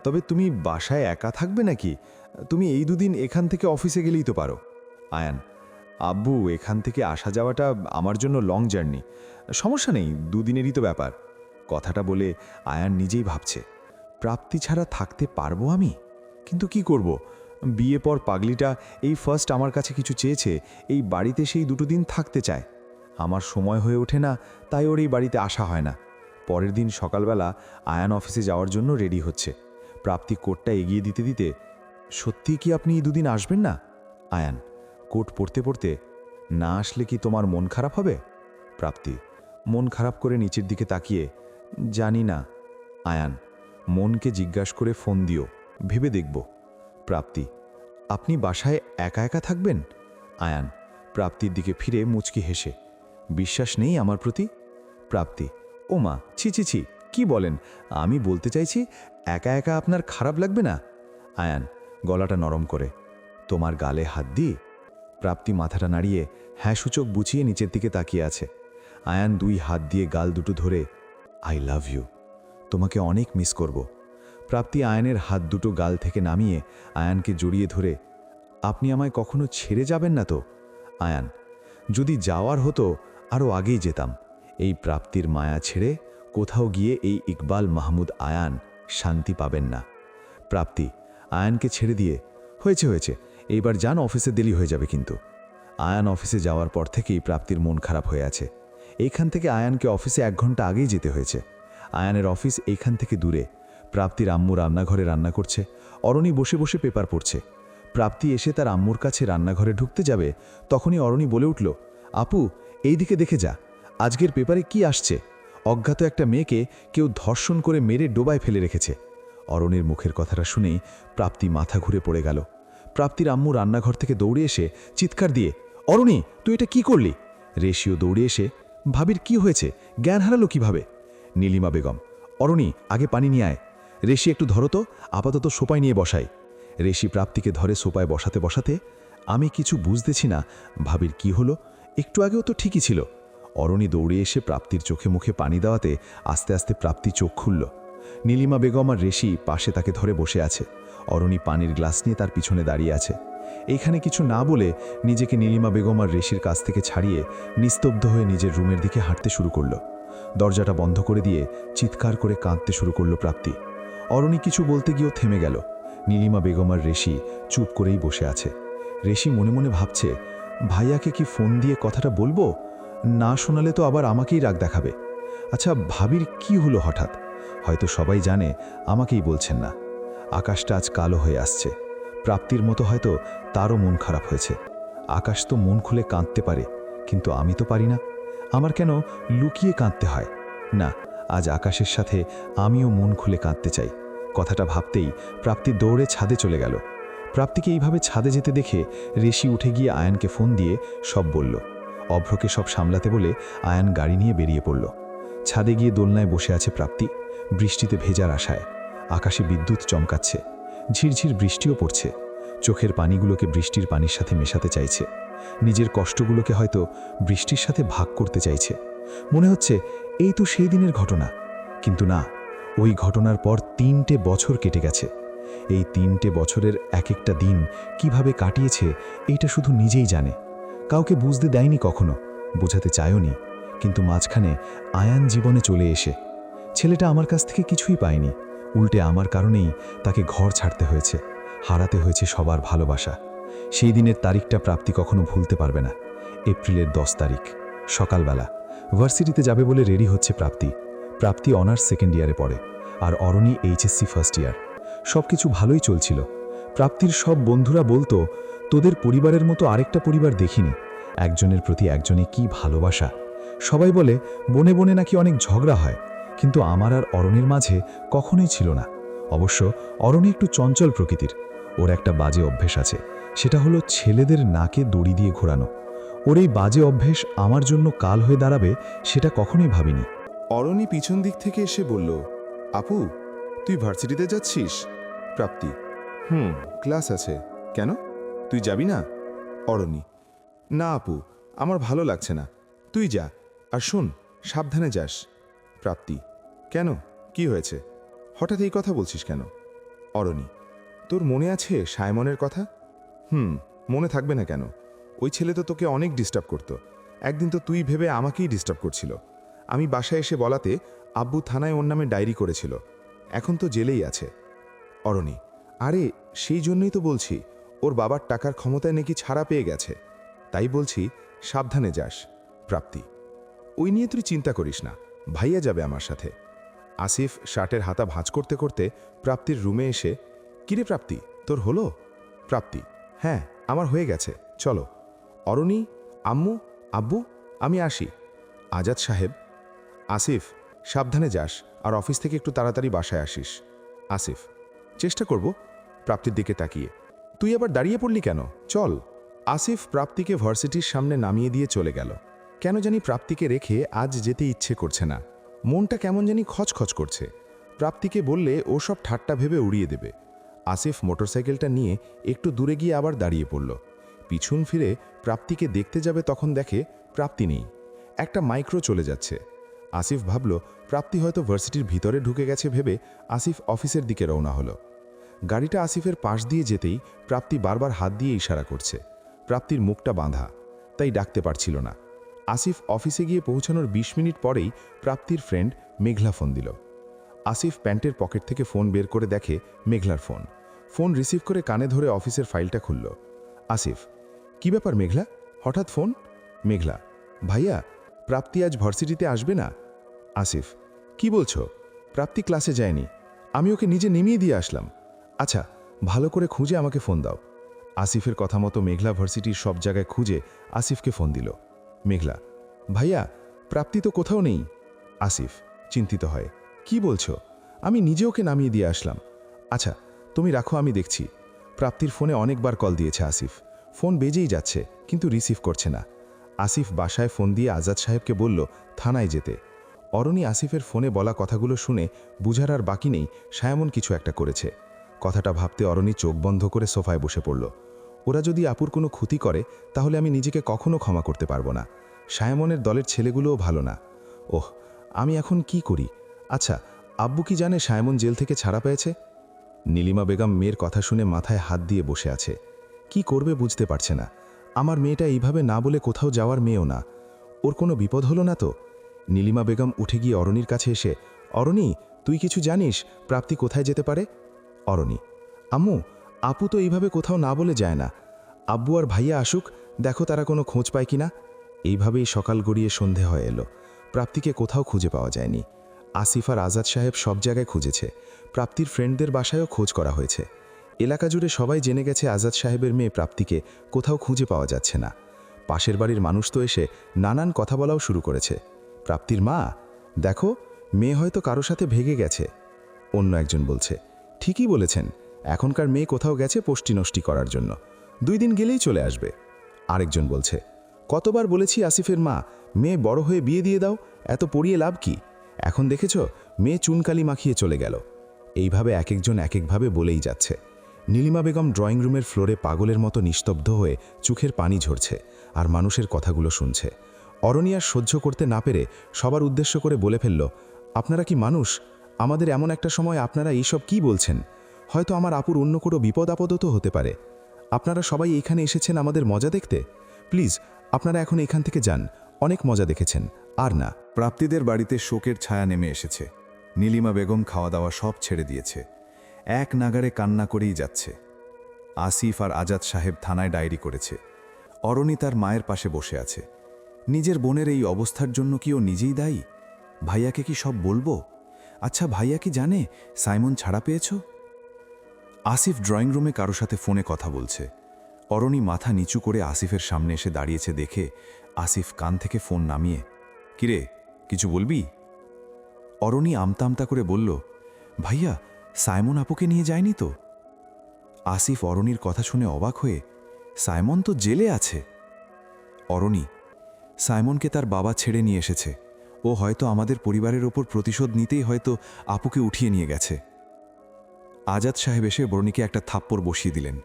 S4: তবে তুমি বাসায় একা থাকবে নাকি? তুমি এই দুদিন এখান থেকে অফিসে গেলেই তো পারো। আয়ান, আব্বু, এখান থেকে আসা যাওয়াটা আমার জন্য লং জার্নি। সমস্যা নেই, দুদিনেরই তো ব্যাপার। কথাটা বলে আয়ান নিজেই ভাবছে, প্রাপ্তি ছাড়া থাকতে পারবো আমি? কিন্তু কি করব? বিয়ে পর পাগলিটা এই ফার্স্ট আমার কাছে কিছু চেয়েছে, এই বাড়িতে সেই দুটো দিন থাকতে চায়। আমার সময় হয়ে ওঠে না, তাই ওর এই বাড়িতে আসা হয় না। পরের দিন সকালবেলা আয়ান অফিসে যাওয়ার জন্য রেডি হচ্ছে। প্রাপ্তি কোটটা এগিয়ে দিতে দিতে, সত্যি কি আপনি এই দুদিন আসবেন না? আয়ান কোট পরতে পরতে, না আসলে কি তোমার মন খারাপ হবে? প্রাপ্তি মন খারাপ করে নিচের দিকে তাকিয়ে, জানি না। আয়ান, মনকে জিজ্ঞাসা করে ফোন দিও, ভেবে দেখব। প্রাপ্তি, আপনি বাসায় একা একা থাকবেন? আয়ান প্রাপ্তির দিকে ফিরে মুচকি হেসে, বিশ্বাস নেই আমার প্রতি? প্রাপ্তি, ও মা, ছি ছি ছি, কি বলেন? আমি বলতে চাইছি একা একা আপনার খারাপ লাগবে না? আয়ান গলাটা নরম করে, তোমার গালে হাত দিই? প্রাপ্তি মাথাটা নাড়িয়ে হ্যাঁ সূচক বুঝিয়ে নিচের দিকে তাকিয়ে আছে। আয়ান দুই হাত দিয়ে গাল দুটো ধরে, আই লাভ ইউ, তোমাকে অনেক মিস করব। প্রাপ্তি আয়ানের হাত দুটো গাল থেকে নামিয়ে আয়ানকে জড়িয়ে ধরে, আপনি আমায় কখনো ছেড়ে যাবেন না তো? আয়ান, যদি যাওয়ার হতো আরও আগেই যেতাম। এই প্রাপ্তির মায়া ছেড়ে কোথাও গিয়ে এই ইকবাল মাহমুদ আয়ান শান্তি পাবেন না। প্রাপ্তি আয়ানকে ছেড়ে দিয়ে, হয়েছে হয়েছে, এইবার যান, অফিসে দেরি হয়ে যাবে কিন্তু। আয়ান অফিসে যাওয়ার পর থেকেই প্রাপ্তির মন খারাপ হয়ে আছে। এইখান থেকে আয়ানকে অফিসে 1 ঘন্টা আগেই যেতে হয়েছে। আয়ানের অফিস এইখান থেকে দূরে। প্রাপ্তির আম্মু রান্নাঘরে রান্না করছে, অরণি বসে বসে পেপার পড়ছে। প্রাপ্তি এসে তার আম্মুর কাছে রান্নাঘরে ঢুকতে যাবে, তখনই অরণি বলে উঠল, আপু, এই দিকে দেখে যা, আজকের পেপারে কি আসছে? অজ্ঞাত একটা মেয়েকে কেউ ধর্ষণ করে মেরে ডোবায় ফেলে রেখেছে। অরণির মুখের কথাটা শুনেই প্রাপ্তি মাথা ঘুরে পড়ে গেল। প্রাপ্তির আম্মু রান্নাঘর থেকে দৌড়ে এসে চিৎকার দিয়ে, অরণি, তুই এটা কি করলি? রেশিও দৌড়ে এসে, ভাবির কি হয়েছে, জ্ঞান হারালো কিভাবে? নীলিমা বেগম, অরণি, আগে পানি নিয়ে আয়। রেশি, একটু ধরো তো, আপাতত সোপায় নিয়ে বসাই। রেশি প্রাপ্তিকে ধরে সোপায় বসাতে বসাতে, আমি কিছু বুঝতেছি না, ভাবির কি হলো, একটু আগেও তো ঠিকই ছিল। অরণি দৌড়ে এসে প্রাপ্তির চোখে মুখে পানি দেওয়াতে আস্তে আস্তে প্রাপ্তি চোখ খুলল। নীলিমা বেগম আর ঋষি পাশে তাকে ধরে বসে আছে। অরণি পানির গ্লাস নিয়ে তার পিছনে দাঁড়িয়ে আছে। এইখানে কিছু না বলে নিজেকে নীলিমা বেগম আর ঋষির কাছ থেকে ছাড়িয়ে নিস্তব্ধ হয়ে নিজের রুমের দিকে হাঁটতে শুরু করলো। দরজাটা বন্ধ করে দিয়ে চিৎকার করে কাঁদতে শুরু করলো প্রাপ্তি। অরণি কিছু বলতে গিয়েও থেমে গেল। নীলিমা বেগম আর ঋষি চুপ করেই বসে আছে। ঋষি মনে মনে ভাবছে, ভাইয়াকে কি ফোন দিয়ে কথাটা বলবো? না শোনালে তো আবার আমাকেই রাগ দেখাবে। আচ্ছা, ভাবির কি হলো হঠাৎ? হয়তো সবাই জানে, আমাকেই বলছেন না। আকাশটা আজ কালো হয়ে আসছে। প্রাপ্তির মতো হয়তো তারও মন খারাপ হয়েছে। আকাশ তো মন খুলে কাঁদতে পারে, কিন্তু আমি তো পারি না। আমার কেন লুকিয়ে কাঁদতে হয়? না, আজ আকাশের সাথে আমিও মন খুলে কাঁদতে চাই। কথাটা ভাবতেই প্রাপ্তি দৌড়ে ছাদে চলে গেল। প্রাপ্তিকে এইভাবে ছাদে যেতে দেখে ঋষি উঠে গিয়ে আয়ানকে ফোন দিয়ে সব বলল। অভ্রকে সব সামলাতে বলে আয়ান গাড়ি নিয়ে বেরিয়ে পড়ল। ছাদে গিয়ে দোলনায় বসে আছে প্রাপ্তি, বৃষ্টিতে ভেজার আশায়। আকাশে বিদ্যুৎ চমকাচ্ছে, ঝিরঝির বৃষ্টিও পড়ছে। চোখের পানিগুলোকে বৃষ্টির পানির সাথে মেশাতে চাইছে। নিজের কষ্টগুলোকে হয়তো বৃষ্টির সাথে ভাগ করতে চাইছে। মনে হচ্ছে এই তো সেই দিনের ঘটনা, কিন্তু না, ওই ঘটনার পর 3টে বছর কেটে গেছে। এই 3টে বছরের এক একটা দিন কিভাবে কাটিয়েছে এইটা শুধু নিজেই জানে। কাউকে বুঝতে দেয়নি কখনো, বোঝাতে চায়ওনি। কিন্তু মাঝখানে আয়ান জীবনে চলে এসে ছেলেটা আমার কাছ থেকে কিছুই পায়নি, উল্টে আমার কারণেই তাকে ঘর ছাড়তে হয়েছে, হারাতে হয়েছে সবার ভালোবাসা। সেই দিনের তারিখটা প্রাপ্তি কখনো ভুলতে পারবে না। এপ্রিলের 10 তারিখ সকালবেলা ভার্সিটিতে যাবে বলে রেডি হচ্ছে প্রাপ্তি। প্রাপ্তি অনার্স সেকেন্ড ইয়ারে পড়ে, আর অরণি এইচএসসি ফার্স্ট ইয়ার। সব কিছু ভালোই চলছিল। প্রাপ্তির সব বন্ধুরা বলতো, তোদের পরিবারের মতো আরেকটা পরিবার দেখিনি। একজনের প্রতি একজনে কি ভালোবাসা। সবাই বলে বনে বনে নাকি অনেক ঝগড়া হয়, কিন্তু আমার আর অরণির মাঝে কখনোই ছিল না। অবশ্য অরণি একটু চঞ্চল প্রকৃতির। ওর একটা বাজে অভ্যেস আছে, সেটা হলো ছেলেদের নাকে দড়ি দিয়ে ঘোরানো। ওর এই বাজে অভ্যেস আমার জন্য কাল হয়ে দাঁড়াবে সেটা কখনোই ভাবিনি।
S1: অরণি পিছন দিক থেকে এসে বলল, আপু, তুই ভার্সিটিতে যাচ্ছিস? প্রাপ্তি, ক্লাস আছে। কেন, তুই যাবি না? অরণি, না আপু, আমার ভালো লাগছে না, তুই যা, আর শোন, সাবধানে যাস। প্রাপ্তি, কেন, কি হয়েছে? হঠাৎ এই কথা বলছিস কেন? অরণি, তোর মনে আছে সায়মনের কথা? মনে থাকবে না কেন? ওই ছেলে তো তোকে অনেক ডিস্টার্ব করতো। একদিন তো তুই ভেবে আমাকেই ডিস্টার্ব করছিল। আমি বাসায় এসে বলাতে আব্বু থানায় ওর নামে ডায়েরি করেছিল। এখন তো জেলেই আছে। অরণি, আরে সেই জন্যই তো বলছি, ওর বাবার টাকার ক্ষমতায় নাকি ছাড়া পেয়ে গেছে। তাই বলছি সাবধানে যাস। প্রাপ্তি, ওই নিয়ে তুই চিন্তা করিস না, ভাইয়া যাবে আমার সাথে। আসিফ শার্টের হাতা ভাঁজ করতে করতে প্রাপ্তির রুমে এসে, কিরে প্রাপ্তি, তোর হলো? প্রাপ্তি, হ্যাঁ, আমার হয়ে গেছে, চলো। অরণি, আম্মু, আব্বু, আমি আসি। আজাদ সাহেব। আসিফ, সাবধানে যাস, আর অফিস থেকে একটু তাড়াতাড়ি বাসায় আসিস। আসিফ, চেষ্টা করব। প্রাপ্তির দিকে তাকিয়ে, তুই আবার দাঁড়িয়ে পড়লি কেন? চল। আসিফ প্রাপ্তিকে ভার্সিটির সামনে নামিয়ে দিয়ে চলে গেল। কেন জানি প্রাপ্তিকে রেখে আজ যেতে ইচ্ছে করছে না। মনটা কেমন জানি খচখচ করছে। প্রাপ্তিকে বললে ও সব ঠাট্টা ভেবে উড়িয়ে দেবে। আসিফ মোটরসাইকেলটা নিয়ে একটু দূরে গিয়ে আবার দাঁড়িয়ে পড়ল। পিছন ফিরে প্রাপ্তিকে দেখতে যাবে, তখন দেখে প্রাপ্তি নেই। একটা মাইক্রো চলে যাচ্ছে। আসিফ ভাবল প্রাপ্তি হয়তো ভার্সিটির ভিতরে ঢুকে গেছে ভেবে আসিফ অফিসের দিকে রওনা হলো। গাড়িটা আসিফের পাশ দিয়ে যেতেই প্রাপ্তি বারবার হাত দিয়ে ইশারা করছে। প্রাপ্তির মুখটা বাঁধা, তাই ডাকতে পারছিল না। আসিফ অফিসে গিয়ে পৌঁছানোর 20 মিনিট পরেই প্রাপ্তির ফ্রেন্ড মেঘলা ফোন দিল। আসিফ প্যান্টের পকেট থেকে ফোন বের করে দেখে মেঘলার ফোন। ফোন রিসিভ করে কানে ধরে অফিসের ফাইলটা খুলল। আসিফ, কি ব্যাপার মেঘলা, হঠাৎ ফোন? মেঘলা, ভাইয়া, প্রাপ্তি আজ ভার্সিটিতে আসবে না। আসিফ, কি বলছো? প্রাপ্তি ক্লাসে যায়নি, আমি ওকে নিজে নেমিয়ে দিয়ে আসলাম। আচ্ছা, ভালো করে খুঁজে আমাকে ফোন দাও। আসিফের কথা মতো মেঘলা ভার্সিটির সব জায়গায় খুঁজে আসিফকে ফোন দিল। মেঘলা, ভাইয়া, প্রাপ্তি তো কোথাও নেই। আসিফ চিন্তিত হয়, কি বলছো? আমি নিজে ওকে নামিয়ে দিয়ে আসলাম। আচ্ছা, তুমি রাখো, আমি দেখছি। প্রাপ্তির ফোনে অনেকবার কল দিয়েছে আসিফ, ফোন বেজেই যাচ্ছে, কিন্তু রিসিভ করছে না। আসিফ বাসায় ফোন দিয়ে আজাদ সাহেবকে বলল থানায় যেতে। অরণি আসিফের ফোনে বলা কথাগুলো শুনে বুঝার আর বাকি নেই সায়মন কিছু একটা করেছে। কথাটা ভাবতে অরণি চোখ বন্ধ করে সোফায় বসে পড়ল। ওরা যদি আপুর কোনো ক্ষতি করে তাহলে আমি নিজেকে কখনো ক্ষমা করতে পারবো না। সায়মনের দলের ছেলেগুলোও ভালো না। ওহ, আমি এখন কি করি? আচ্ছা, আব্বু কি জানে সায়মন জেল থেকে ছাড়া পেয়েছে? নীলিমা বেগম মেয়ের কথা শুনে মাথায় হাত দিয়ে বসে আছে। কি করবে বুঝতে পারছে না। আমার মেয়েটা এইভাবে না বলে কোথাও যাওয়ার মেয়েও না। ওর কোনো বিপদ হলো না তো? নীলিমা বেগম উঠে গিয়ে অরণির কাছে এসে, অরণি, তুই কিছু জানিস প্রাপ্তি কোথায় যেতে পারে? অরণি, আম্মু, আপু তো এইভাবে কোথাও না বলে যায় না। আব্বু আর ভাইয়া আসুক, দেখো তারা কোনো খোঁজ পায় কিনা। এইভাবেই সকাল গড়িয়ে সন্ধে হয়ে এলো। প্রাপ্তিকে কোথাও খুঁজে পাওয়া যায়নি। আসিফ আর আজাদ সাহেব সব জায়গায় খুঁজেছে। প্রাপ্তির ফ্রেন্ডদের বাসায়ও খোঁজ করা হয়েছে। এলাকা জুড়ে সবাই জেনে গেছে আজাদ সাহেবের মেয়ে প্রাপ্তিকে কোথাও খুঁজে পাওয়া যাচ্ছে না। পাশের বাড়ির মানুষ তো এসে নানান কথা বলাও শুরু করেছে। প্রাপ্তির মা, দেখো মেয়ে হয়তো কারো সাথে ভেগে গেছে। অন্য একজন বলছে, ঠিকই বলেছেন, এখনকার মেয়ে কোথাও গেছে পোষ্টি নষ্টি করার জন্য, 2 দিন গেলেই চলে আসবে। আরেকজন বলছে, কতবার বলেছি আসিফের মা, মেয়ে বড় হয়ে বিয়ে দিয়ে দাও, এত পড়িয়ে লাভ কি? এখন দেখেছ মেয়ে চুনকালি মাখিয়ে চলে গেল। এইভাবে এক একজন এক একভাবে বলেই যাচ্ছে। নীলিমা বেগম ড্রয়িং রুমের ফ্লোরে পাগলের মতো নিস্তব্ধ হয়ে চোখের পানি ঝরছে আর মানুষের কথাগুলো শুনছে। অরণি আর সহ্য করতে না পেরে সবার উদ্দেশ্য করে বলে ফেলল, আপনারা কি মানুষ? আমাদের এমন একটা সময় আপনারা এইসব কি বলছেন? হয়তো আমার আপুর অন্য কোনো বিপদ আপদও তো হতে পারে। আপনারা সবাই এইখানে এসেছেন আমাদের মজা দেখতে? প্লিজ আপনারা এখন এখান থেকে যান, অনেক মজা দেখেছেন, আর না।
S4: প্রাপ্তিদের বাড়িতে শোকের ছায়া নেমে এসেছে। নীলিমা বেগম খাওয়া দাওয়া সব ছেড়ে দিয়েছে। এক নাগারে কান্না করেই যাচ্ছে। আসিফ আর আজাদ সাহেব থানায় ডায়েরি করেছে। অরণি তার মায়ের পাশে বসে আছে। নিজের বোনের এই অবস্থার জন্য কি ও নিজেই দায়ী? ভাইয়াকে কি সব বলবো? আচ্ছা, ভাইয়া কি জানে সাইমন ছাড়া পেয়েছ? আসিফ ড্রয়িং রুমে কারো সাথে ফোনে কথা বলছে। অরণি মাথা নিচু করে আসিফের সামনে এসে দাঁড়িয়েছে দেখে আসিফ কান থেকে ফোন নামিয়ে, কিরে, কিছু বলবি? অরণি আমতা আমতা করে বলল, ভাইয়া, সাইমন আপুকে নিয়ে যায়নি তো? আসিফ অরণির কথা শুনে অবাক হয়ে, সাইমন তো জেলে আছে। অরণি, সাইমনকে তার বাবা ছেড়ে নিয়ে এসেছে। ও হয়তো আমাদের পরিবারের ওপর প্রতিশোধ নিতেই হয়তো আপুকে উঠিয়ে নিয়ে গেছে। আজাদ সাহেব এসে বরণিকে একটা থাপ্পড় বসিয়ে দিলেন।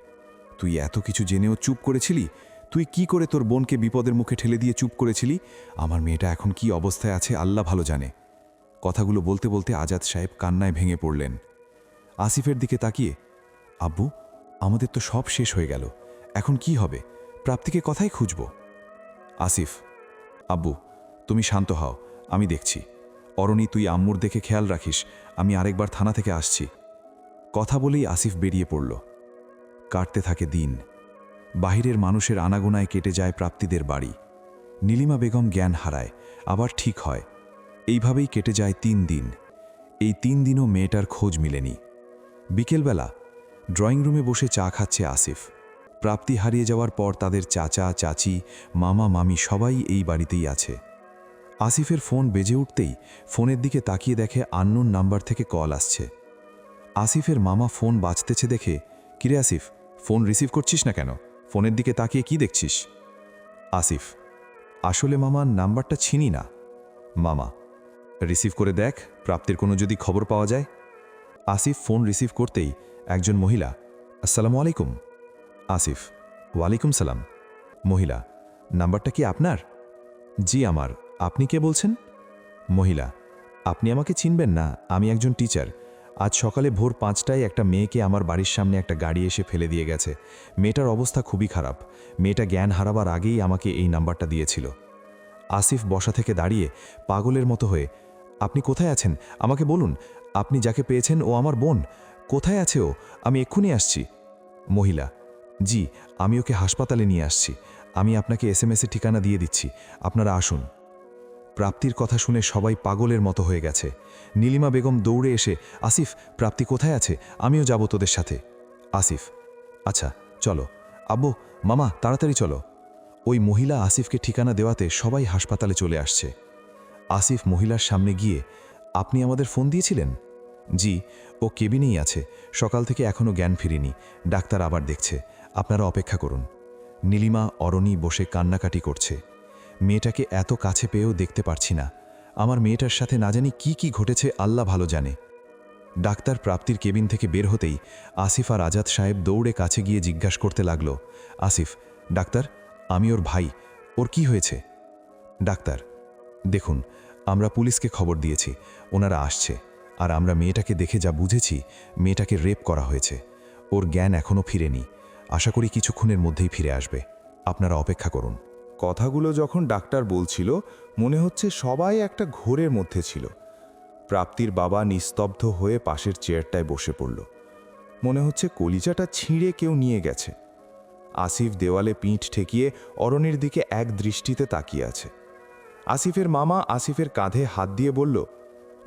S4: তুই এত কিছু জেনেও চুপ করেছিলি? তুই কি করে তোর বোনকে বিপদের মুখে ঠেলে দিয়ে চুপ করেছিলি? আমার মেয়েটা এখন কি অবস্থায় আছে আল্লাহ ভালো জানে। কথাগুলো বলতে বলতে আজাদ সাহেব কান্নায় ভেঙে পড়লেন। আসিফের দিকে তাকিয়ে, আব্বু, আমাদের তো সব শেষ হয়ে গেল, এখন কি হবে? প্রাপ্তিকে কথাই খুঁজব। আসিফ, আব্বু, তুমি শান্ত হও, আমি দেখছি। অরণি, তুই আম্মুর দেখে খেয়াল রাখিস, আমি আরেকবার থানা থেকে আসছি। কথা বলেই আসিফ বেরিয়ে পড়ল। কাটতে থাকে দিন। বাহিরের মানুষের আনাগোনায় কেটে যায় প্রাপ্তিদের বাড়ি। নীলিমা বেগম জ্ঞান হারায়, আবার ঠিক হয়। এইভাবেই কেটে যায় 3 দিন। এই 3 দিনও মেয়েটার খোঁজ মিলেনি। বিকেলবেলা ড্রয়িং রুমে বসে চা খাচ্ছে আসিফ। প্রাপ্তি হারিয়ে যাওয়ার পর তাদের চাচা, চাচি, মামা, মামি সবাই এই বাড়িতেই আছে। আসিফের ফোন বেজে উঠতেই ফোনের দিকে তাকিয়ে দেখে আননোন নাম্বার থেকে কল আসছে। আসিফের মামা ফোন বাজতেছে দেখে, কিরে আসিফ, ফোন রিসিভ করছিস না কেন? ফোনের দিকে তাকিয়ে কি দেখছিস? আসিফ, আসলে মামা, নাম্বারটা চিনি না। মামা, রিসিভ করে দেখ, প্রাপ্তির কোনো যদি খবর পাওয়া যায়। আসিফ ফোন রিসিভ করতেই একজন মহিলা, আসসালামু আলাইকুম। আসিফ, ওয়ালাইকুম সালাম। মহিলা, নাম্বারটা কি আপনার? জি আমার। আপনি কে বলছেন? মহিলা, আপনি আমাকে চিনবেন না, আমি একজন টিচার। আজ সকালে ভোর 5টায় একটা মেয়েকে আমার বাড়ির সামনে একটা গাড়ি এসে ফেলে দিয়ে গেছে। মেয়েটার অবস্থা খুবই খারাপ। মেয়েটা জ্ঞান হারাবার আগেই আমাকে এই নাম্বারটা দিয়েছিল। আসিফ বসা থেকে দাঁড়িয়ে পাগলের মতো হয়ে, আপনি কোথায় আছেন? আমাকে বলুন, আপনি যাকে পেয়েছেন ও আমার বোন। কোথায় আছে ও? আমি এক্ষুনি আসছি। মহিলা, জি, আমি ওকে হাসপাতালে নিয়ে আসছি। আমি আপনাকে SMS-এ ঠিকানা দিয়ে দিচ্ছি, আপনারা আসুন। প্রাপ্তির কথা শুনে সবাই পাগলের মতো হয়ে গেছে। নীলিমা বেগম দৌড়ে এসে, আসিফ, প্রাপ্তি কোথায় আছে? আমিও যাব তোদের সাথে। আসিফ, আচ্ছা চলো। আব্বু, মামা, তাড়াতাড়ি চলো। ওই মহিলা আসিফকে ঠিকানা দেওয়াতে সবাই হাসপাতালে চলে আসছে। আসিফ মহিলার সামনে গিয়ে, আপনি আমাদের ফোন দিয়েছিলেন? জি, ও কেবিনেই আছে, সকাল থেকে এখনও জ্ঞান ফিরেনি, ডাক্তার আবার দেখছে, আপনারা অপেক্ষা করুন। নীলিমা, অরণি বসে কান্নাকাটি করছে। মেয়েটাকে এত কাছে পেয়েও দেখতে পারছি না। আমার মেয়েটার সাথে না জানি কি কি ঘটেছে আল্লাহ ভালো জানে। ডাক্তার প্রাপ্তির কেবিন থেকে বের হতেই আসিফ আর আজাদ সাহেব দৌড়ে কাছে গিয়ে জিজ্ঞাসা করতে লাগল, আসিফ, ডাক্তার, আমি ওর ভাই, ওর কি হয়েছে? ডাক্তার, দেখুন, আমরা পুলিশকে খবর দিয়েছি, ওনারা আসছে।
S5: আর আমরা মেয়েটাকে দেখে যা বুঝেছি, মেয়েটাকে রেপ করা হয়েছে। ওর জ্ঞান এখনও ফিরেনি। আশা করি কিছুক্ষণের মধ্যেই ফিরে আসবে। আপনারা অপেক্ষা করুন।
S4: কথাগুলো যখন ডাক্তার বলছিল, মনে হচ্ছে সবাই একটা ঘোরের মধ্যে ছিল। প্রাপ্তির বাবা নিস্তব্ধ হয়ে পাশের চেয়ারটায় বসে পড়ল। মনে হচ্ছে কলিজাটা ছিঁড়ে কেউ নিয়ে গেছে। আসিফ দেওয়ালে পিঠ ঠেকিয়ে অরণির দিকে এক দৃষ্টিতে তাকিয়ে আছে। আসিফের মামা আসিফের কাঁধে হাত দিয়ে বলল,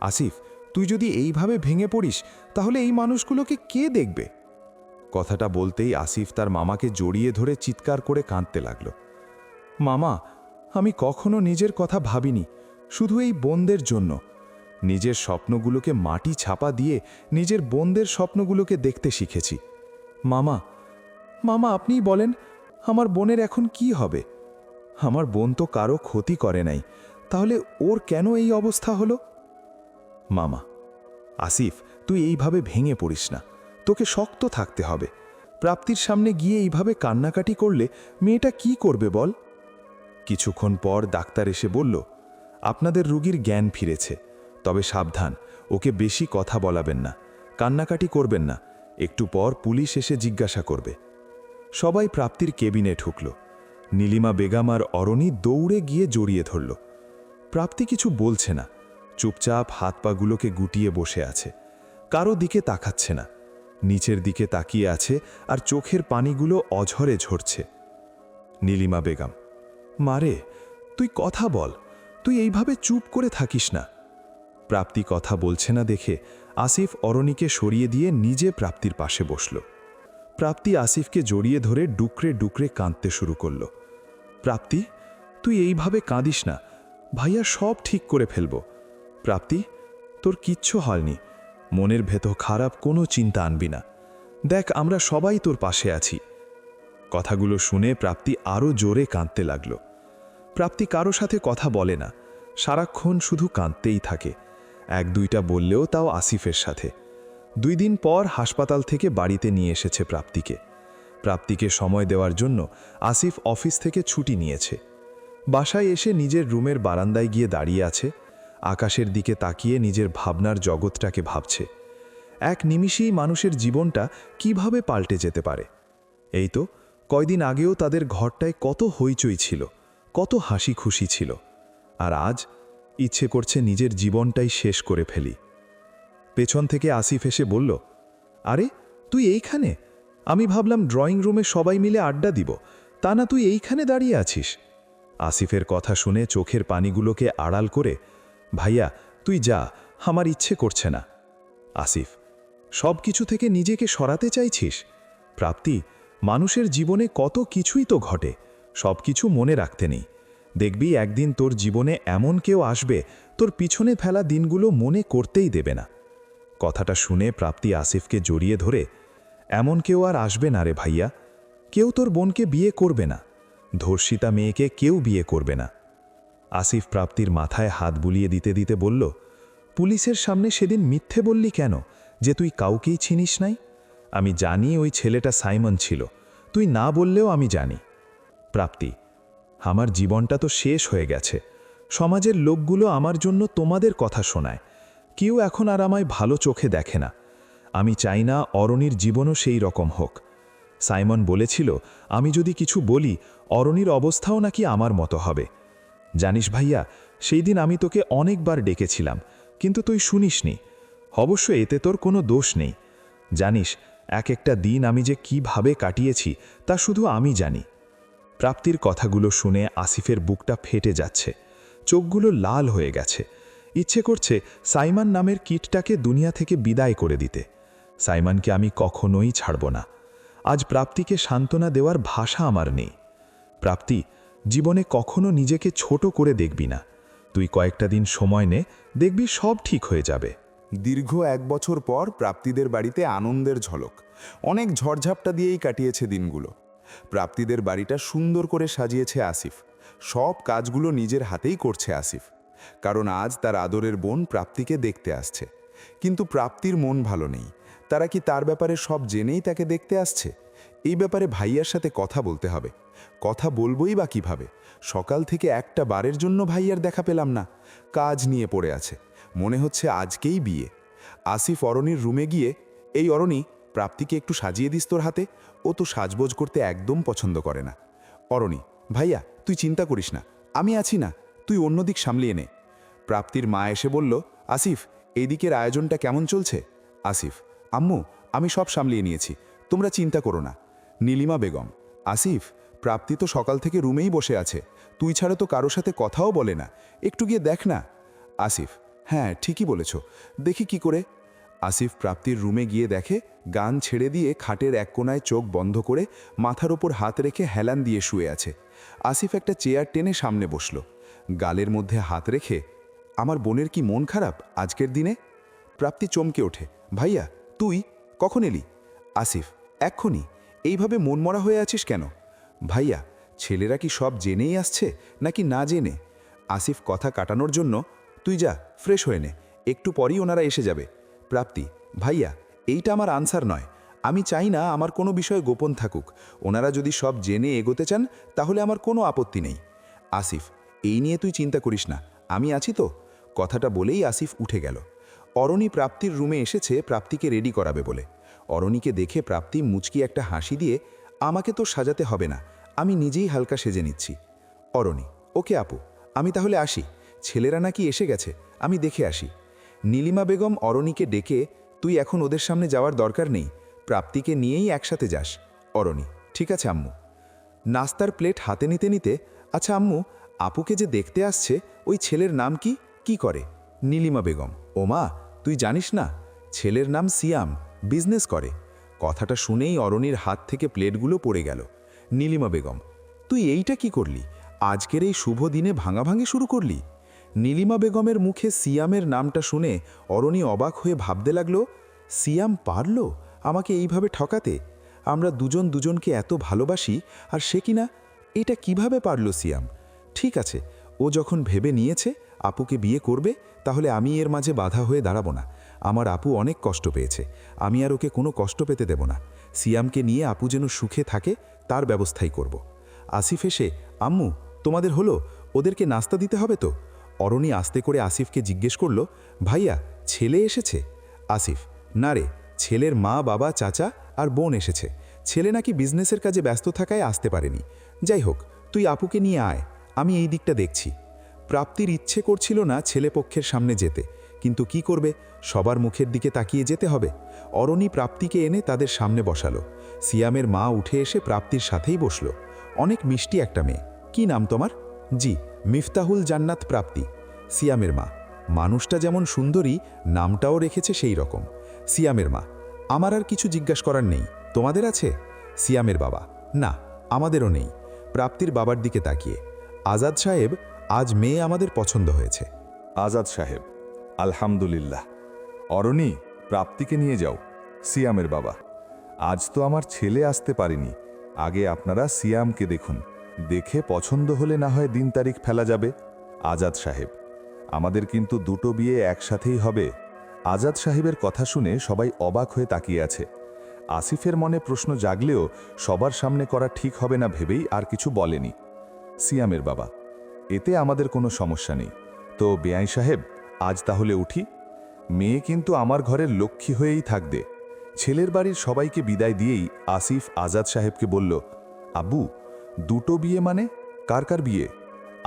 S4: আসিফ, তুই যদি এইভাবে ভেঙে পড়িস তাহলে এই মানুষগুলোকে কে দেখবে? কথাটা বলতেই আসিফ তার মামাকে জড়িয়ে ধরে চিৎকার করে কাঁদতে লাগল। মামা, আমি কখনো নিজের কথা ভাবিনি, শুধু এই বোনদের জন্য। নিজের স্বপ্নগুলোকে মাটি ছাপা দিয়ে নিজের বোনদের স্বপ্নগুলোকে দেখতে শিখেছি। মামা, মামা আপনিই বলেন, আমার বোনের এখন কি হবে? আমার বোন তো কারো ক্ষতি করে নাই, তাহলে ওর কেন এই অবস্থা হলো? মামা, আসিফ, তুই এইভাবে ভেঙে পড়িস না, তোকে শক্ত থাকতে হবে। প্রাপ্তির সামনে গিয়ে এইভাবে কান্নাকাটি করলে মেয়েটা কি করবে বল? কিছুক্ষণ পর ডাক্তার এসে বলল, আপনাদের রোগীর জ্ঞান ফিরেছে, তবে সাবধান, ওকে বেশি কথা বলাবেন না, কান্নাকাটি করবেন না, একটু পর পুলিশ এসে জিজ্ঞাসা করবে। সবাই প্রাপ্তির কেবিনে ঢুকল। নীলিমা বেগম আর অরণি দৌড়ে গিয়ে জড়িয়ে ধরল। প্রাপ্তি কিছু বলছে না, চুপচাপ হাত পাগুলোকে গুটিয়ে বসে আছে, কারো দিকে তাকাচ্ছে না, নিচের দিকে তাকিয়ে আছে আর চোখের পানিগুলো অঝরে ঝরছে। নীলিমা বেগম, মারে, তুই কথা বল, তুই এইভাবে চুপ করে থাকিস না। প্রাপ্তি কথা বলছে না দেখে আসিফ অরণিকে সরিয়ে দিয়ে নিজে প্রাপ্তির পাশে বসল। প্রাপ্তি আসিফকে জড়িয়ে ধরে ডুকরে ডুকরে কাঁদতে শুরু করল। প্রাপ্তি, তুই এইভাবে কাঁদিস না, ভাইয়া সব ঠিক করে ফেলব। প্রাপ্তি, তোর কিচ্ছু হয়নি, মনের ভেতর খারাপ কোনো চিন্তা আনবি না, দেখ আমরা সবাই তোর পাশে আছি। কথাগুলো শুনে প্রাপ্তি আরও জোরে কাঁদতে লাগল। প্রাপ্তি কারো সাথে কথা বলে না, সারাক্ষণ শুধু কাঁদতেই থাকে, এক দুইটা বললেও তাও আসিফের সাথে। 2 দিন পর হাসপাতাল থেকে বাড়িতে নিয়ে এসেছে প্রাপ্তিকে। প্রাপ্তিকে সময় দেওয়ার জন্য আসিফ অফিস থেকে ছুটি নিয়েছে। বাসায় এসে নিজের রুমের বারান্দায় গিয়ে দাঁড়িয়ে আছে, আকাশের দিকে তাকিয়ে নিজের ভাবনার জগৎটাকে ভাবছে। এক নিমিষেই মানুষের জীবনটা কিভাবে পাল্টে যেতে পারে। এই তো কয়দিন আগেও তাদের ঘরটায় কত হইচই ছিল, কত হাসি খুশি ছিল, আর আজ ইচ্ছে করছে নিজের জীবনটাই শেষ করে ফেলি। পেছন থেকে আসিফ এসে বলল, আরে তুই এইখানে? আমি ভাবলাম ড্রয়িং রুমে সবাই মিলে আড্ডা দিব, তা না তুই এইখানে দাঁড়িয়ে আছিস। আসিফের কথা শুনে চোখের পানিগুলোকে আড়াল করে, ভাইয়া তুই যা, আমার ইচ্ছে করছে না। আসিফ, সব কিছু থেকে নিজেকে সরাতে চাইছিস? প্রাপ্তি, মানুষের জীবনে কত কিছুই তো ঘটে, সব কিছু মনে রাখতে নেই। দেখবি একদিন তোর জীবনে এমন কেউ আসবে, তোর পিছনে ফেলা দিনগুলো মনে করতেই দেবে না। কথাটা শুনে প্রাপ্তি আসিফকে জড়িয়ে ধরে, এমন কেউ আর আসবে না রে ভাইয়া, কেউ তোর বোনকে বিয়ে করবে না, ধর্ষিতা মেয়েকে কেউ বিয়ে করবে না। আসিফ প্রাপ্তির মাথায় হাত বুলিয়ে দিতে দিতে বলল, পুলিশের সামনে সেদিন মিথ্যে বললি কেন যে তুই কাউকেই চিনিস নাই? আমি জানি ওই ছেলেটা সাইমন ছিল, তুই না বললেও আমি জানি। প্রাপ্তি, আমার জীবনটা তো শেষ হয়ে গেছে, সমাজের লোকগুলো আমার জন্য তোমাদের কথা শোনায়, কেউ এখন আর আমায় ভালো চোখে দেখে না। আমি চাই না অরণির জীবনও সেই রকম হোক। সাইমন বলেছিল আমি যদি কিছু বলি অরণির অবস্থাও নাকি আমার মতো হবে। জানিস ভাইয়া, সেই দিন আমি তোকে অনেকবার ডেকেছিলাম, কিন্তু তুই শুনিসনি। অবশ্য এতে তোর কোনো দোষ নেই। জানিস এক একটা দিন আমি যে কিভাবে কাটিয়েছি তা শুধু আমি জানি। প্রাপ্তির কথাগুলো শুনে আসিফের বুকটা ফেটে যাচ্ছে, চোখগুলো লাল হয়ে গেছে। ইচ্ছে করছে সাইমন নামের কীটটাকে দুনিয়া থেকে বিদায় করে দিতে। সাইমনকে আমি কখনোই ছাড়ব না। আজ প্রাপ্তিকে সান্ত্বনা দেওয়ার ভাষা আমার নেই। প্রাপ্তি, জীবনে কখনো নিজেকে ছোট করে দেখবি না। তুই কয়েকটা দিন সময় নে, দেখবি সব ঠিক হয়ে যাবে। দীর্ঘ 1 বছর পর প্রাপ্তিদের বাড়িতে আনন্দের ঝলক। অনেক ঝড়ঝাপটা দিয়েই কাটিয়েছে দিনগুলো। প্রাপ্তিদের বাড়িটা সুন্দর করে সাজিয়েছে আসিফ। সব কাজগুলো নিজের হাতেই করছে আসিফ, কারণ আজ তার আদরের বোন প্রাপ্তিকে দেখতে আসছে। কিন্তু প্রাপ্তির মন ভালো নেই। তারা কি তার ব্যাপারে সব জেনেই তাকে দেখতে আসছে? এই ব্যাপারে ভাইয়ার সাথে কথা বলতে হবে। কথা বলবই বা কিভাবে? সকাল থেকে একটা বারের জন্য ভাইয়ার দেখা পেলাম না, কাজ নিয়ে পড়ে আছে। মনে হচ্ছে আজকেই বিয়ে। আসিফ অরণির রুমে গিয়ে, এই অরণি, প্রাপ্তিকে একটু সাজিয়ে দিস তোর হাতে, ও তো সাজগোজ করতে একদম পছন্দ করে না। অরণি, ভাইয়া তুই চিন্তা করিস না, আমি আছি না, তুই অন্যদিক সামলিয়ে নে। প্রাপ্তির মা এসে বলল, আসিফ এই দিকের আয়োজনটা কেমন চলছে? আসিফ, আম্মু আমি সব সামলিয়ে নিয়েছি, তোমরা চিন্তা করো না। নীলিমা বেগম, আসিফ প্রাপ্তি তো সকাল থেকে রুমেই বসে আছে, তুই ছাড়া তো কারোর সাথে কথাও বলে না, একটু গিয়ে দেখ না। আসিফ, হ্যাঁ ঠিকই বলেছ, দেখি কি করে। আসিফ প্রাপ্তির রুমে গিয়ে দেখে গান ছেড়ে দিয়ে খাটের এক কোণায় চোখ বন্ধ করে মাথার ওপর হাত রেখে হেলান দিয়ে শুয়ে আছে। আসিফ একটা চেয়ার টেনে সামনে বসল, গালের মধ্যে হাত রেখে, আমার বোনের কি মন খারাপ আজকের দিনে? প্রাপ্তি চমকে ওঠে, ভাইয়া তুই কখন এলি? আসিফ, এক্ষুনি। এইভাবে মনমরা হয়ে আছিস কেন? ভাইয়া ছেলেরা কি সব জেনেই আসছে নাকি না জেনে? আসিফ কথা কাটানোর জন্য, তুই যা ফ্রেশ হয়ে নে, একটু পরই ওনারা এসে যাবে। প্রাপ্তি, ভাইয়া এইটা আমার আনসার নয়, আমি চাই না আমার কোনো বিষয় গোপন থাকুক, ওনারা যদি সব জেনে এগোতে চান তাহলে আমার কোনো আপত্তি নেই। আসিফ, এই নিয়ে তুই চিন্তা করিস না, আমি আছি তো। কথাটা বলেই আসিফ উঠে গেল। অরণি প্রাপ্তির রুমে এসেছে প্রাপ্তিকে রেডি করাবে বলে। অরণিকে দেখে প্রাপ্তি মুচকি একটা হাসি দিয়ে, আমাকে তো সাজাতে হবে না, আমি নিজেই হালকা সেজে নিচ্ছি। অরণি, ওকে আপু, আমি তাহলে আসি, ছেলেরা নাকি এসে গেছে, আমি দেখে আসি। নীলিমা বেগম অরণিকে ডেকে, তুই এখন ওদের সামনে যাওয়ার দরকার নেই, প্রাপ্তিকে নিয়েই একসাথে যাস। অরণি, ঠিক আছে আম্মু। নাস্তার প্লেট হাতে নিতে নিতে, আচ্ছা আম্মু, আপুকে যে দেখতে আসছে ওই ছেলের নাম কি, কি করে? নীলিমা বেগম, ও মা, তুই জানিস না, ছেলের নাম সিয়াম, বিজনেস করে। কথাটা শুনেই অরণির হাত থেকে প্লেটগুলো পড়ে গেল। নীলিমা বেগম, তুই এইটা কি করলি? আজকের এই শুভ দিনে ভাঙাভাঙি শুরু করলি? নীলিমা বেগমের মুখে সিয়ামের নামটা শুনে অরণি অবাক হয়ে ভাবতে লাগলো, সিয়াম পারল আমাকে এইভাবে ঠকাতে? আমরা দুজন দুজনকে এত ভালোবাসি, আর সে কিনা, এটা কিভাবে পারল সিয়াম? ঠিক আছে, ও যখন ভেবে নিয়েছে আপুকে বিয়ে করবে, তাহলে আমি এর মাঝে বাধা হয়ে দাঁড়াবো না। আমার আপু অনেক কষ্ট পেয়েছে, আমি আর ওকে কোনো কষ্ট পেতে দেব না। সিয়ামকে নিয়ে আপু যেন সুখে থাকে তার ব্যবস্থাই করব। আসিফ এসে, আম্মু তোমাদের হলো, ওদেরকে নাস্তা দিতে হবে তো? অরণি আস্তে করে আসিফকে জিজ্ঞেস করল, ভাইয়া ছেলে এসেছে? আসিফ, না রে, ছেলের মা বাবা চাচা আর বোন এসেছে, ছেলে নাকি বিজনেসের কাজে ব্যস্ত থাকায় আসতে পারেনি। যাই হোক, তুই আপুকে নিয়ে আয়, আমি এই দিকটা দেখছি। প্রাপ্তির ইচ্ছে করছিল না ছেলেপক্ষের সামনে যেতে, কিন্তু কি করবে, সবার মুখের দিকে তাকিয়ে যেতে হবে। অরণি প্রাপ্তিকে এনে তাদের সামনে বসালো। সিয়ামের মা উঠে এসে প্রাপ্তির সাথেই বসল। অনেক মিষ্টি একটা মেয়ে, কি নাম তোমার? জি, মিফতাহুল জান্নাত প্রাপ্তি। সিয়ামের মা, মানুষটা যেমন সুন্দরী, নামটাও রেখেছে সেই রকম। সিয়ামের মা, আমার আর কিছু জিজ্ঞাসা করার নেই, তোমাদের আছে? সিয়ামের বাবা, না আমাদেরও নেই। প্রাপ্তির বাবার দিকে তাকিয়ে, আজাদ সাহেব, আজ মেয়ে আমাদের পছন্দ হয়েছে। আজাদ সাহেব, আলহামদুলিল্লাহ। অরণি, প্রাপ্তিকে নিয়ে যাও। সিয়ামের বাবা, আজ তো আমার ছেলে আসতে পারেনি, আগে আপনারা সিয়ামকে দেখুন, দেখে পছন্দ হলে না হয় দিন তারিখ ফেলা যাবে। আজাদ সাহেব, আমাদের কিন্তু দুটো বিয়ে একসাথেই হবে। আজাদ সাহেবের কথা শুনে সবাই অবাক হয়ে তাকিয়ে আছে। আসিফের মনে প্রশ্ন জাগলেও সবার সামনে করা ঠিক হবে না ভেবেই আর কিছু বলেনি। সিয়ামের বাবা, এতে আমাদের কোনো সমস্যা নেই। তো বেআই সাহেব, আজ তাহলে উঠি? মেয়ে কিন্তু আমার ঘরের লক্ষ্মী হয়েই থাকবে। ছেলের বাড়ির সবাইকে বিদায় দিয়েই আসিফ আজাদ সাহেবকে বলল, আব্বু, দুটো বিয়ে মানে কার কার বিয়ে?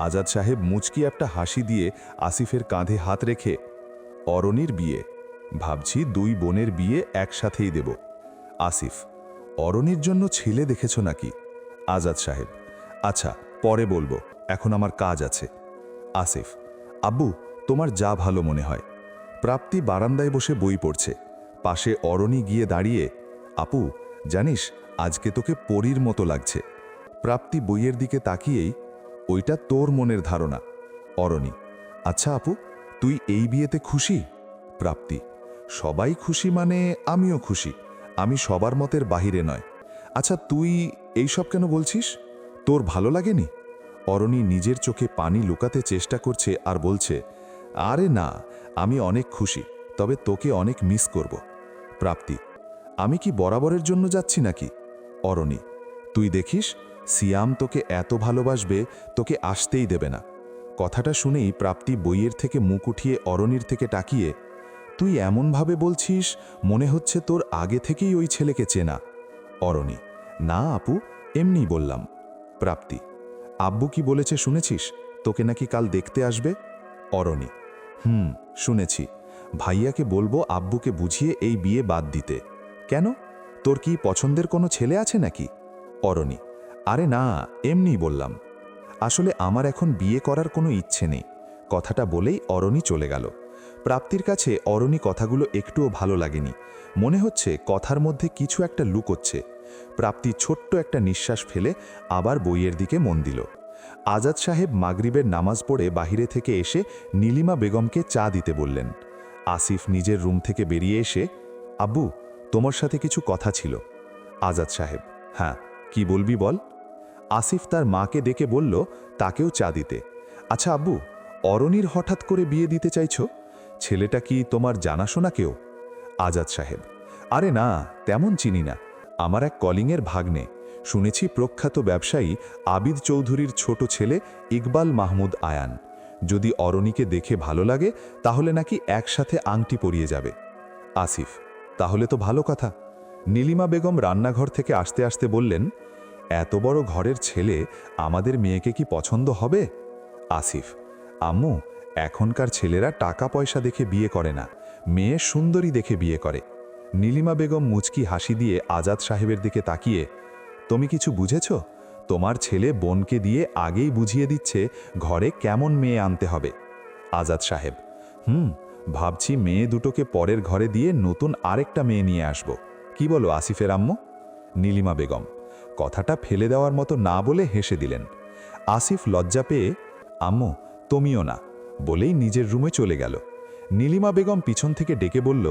S4: আজাদ সাহেব মুচকি একটা হাসি দিয়ে আসিফের কাঁধে হাত রেখে, অরণির বিয়ে, ভাবছি দুই বোনের বিয়ে একসাথেই দেব। আসিফ, অরণির জন্য ছেলে দেখেছ নাকি? আজাদ সাহেব, আচ্ছা পরে বলবো, এখন আমার কাজ আছে। আসিফ, আব্বু তোমার যা ভালো মনে হয়। প্রাপ্তি বারান্দায় বসে বই পড়ছে, পাশে অরণি গিয়ে দাঁড়িয়ে, আপু জানিস আজকে তোকে পরীর মতো লাগছে। প্রাপ্তি বইয়ের দিকে তাকিয়েই, ওইটা তোর মনের ধারণা। অরণি, আচ্ছা আপু, তুই এই বিয়েতে খুশি? প্রাপ্তি, সবাই খুশি মানে আমিও খুশি, আমি সবার মতের বাহিরে নয়। আচ্ছা তুই এইসব কেন বলছিস, তোর ভালো লাগেনি? অরণি নিজের চোখে পানি লুকাতে চেষ্টা করছে আর বলছে, আরে না, আমি অনেক খুশি, তবে তোকে অনেক মিস করব। প্রাপ্তি, আমি কি বরাবরের জন্য যাচ্ছি নাকি? অরণি, তুই দেখিস সিয়াম তোকে এত ভালোবাসবে, তোকে আসতেই দেবে না। কথাটা শুনেই প্রাপ্তি বইয়ের থেকে মুখ উঠিয়ে অরণির থেকে তাকিয়ে, তুই এমনভাবে বলছিস মনে হচ্ছে তোর আগে থেকেই ওই ছেলেকে চেনা। অরণি: না আপু, এমনি বললাম। প্রাপ্তি: আব্বু কি বলেছে শুনেছিস? তোকে নাকি কাল দেখতে আসবে। অরণি: শুনেছি। ভাইয়াকে বলবো আব্বুকে বুঝিয়ে এই বিয়ে বাদ দিতে। কেন, তোর কি পছন্দের কোনো ছেলে আছে নাকি? অরণি: আরে না, এমনি বললাম। আসলে আমার এখন বিয়ে করার কোনো ইচ্ছে নেই। কথাটা বলেই অরণি চলে গেল। প্রাপ্তির কাছে অরণি কথাগুলো একটুও ভালো লাগেনি। মনে হচ্ছে কথার মধ্যে কিছু একটা লুকোচ্ছে। প্রাপ্তি ছোট্ট একটা নিঃশ্বাস ফেলে আবার বইয়ের দিকে মন দিল। আজাদ সাহেব মাগরিবের নামাজ পড়ে বাহিরে থেকে এসে নীলিমা বেগমকে চা দিতে বললেন। আসিফ নিজের রুম থেকে বেরিয়ে এসে, আব্বু, তোমার সাথে কিছু কথা ছিল। আজাদ সাহেব: হ্যাঁ, কি বলবি বল। আসিফ তার মাকে ডেকে বলল তাকেও চা দিতে। আচ্ছা আব্বু, অরণির হঠাৎ করে বিয়ে দিতে চাইছো? ছেলেটা কি তোমার জানাশোনা কেউ? আজাদ সাহেব: আরে না, তেমন চিনি না। আমার এক কলিংয়ের ভাগ্নে। শুনেছি প্রখ্যাত ব্যবসায়ী আবিদ চৌধুরীর ছোট ছেলে ইকবাল মাহমুদ আয়ান। যদি অরণিকে দেখে ভালো লাগে তাহলে নাকি একসাথে আংটি পরিয়ে যাবে। আসিফ: তাহলে তো ভালো কথা। নীলিমা বেগম রান্নাঘর থেকে আসতে আসতে বললেন, এত বড় ঘরের ছেলে আমাদের মেয়েকে কি পছন্দ হবে? আসিফ: আম্মু, এখনকার ছেলেরা টাকা পয়সা দেখে বিয়ে করে না, মেয়ে সুন্দরী দেখে বিয়ে করে। নীলিমা বেগম মুচকি হাসি দিয়ে আজাদ সাহেবের দিকে তাকিয়ে, তুমি কিছু বুঝেছ? তোমার ছেলে বোনকে দিয়ে আগেই বুঝিয়ে দিচ্ছে ঘরে কেমন মেয়ে আনতে হবে। আজাদ সাহেব: ভাবছি মেয়ে দুটোকে পরের ঘরে দিয়ে নতুন আরেকটা মেয়ে নিয়ে আসব। কি বলো আসিফের আম্মু? নীলিমা বেগম কথাটা ফেলে দেওয়ার মতো না বলে হেসে দিলেন। আসিফ লজ্জা পেয়ে, আম্মু, তুমিও না, বলেই নিজের রুমে চলে গেল। নীলিমা বেগম পিছন থেকে ডেকে বলল,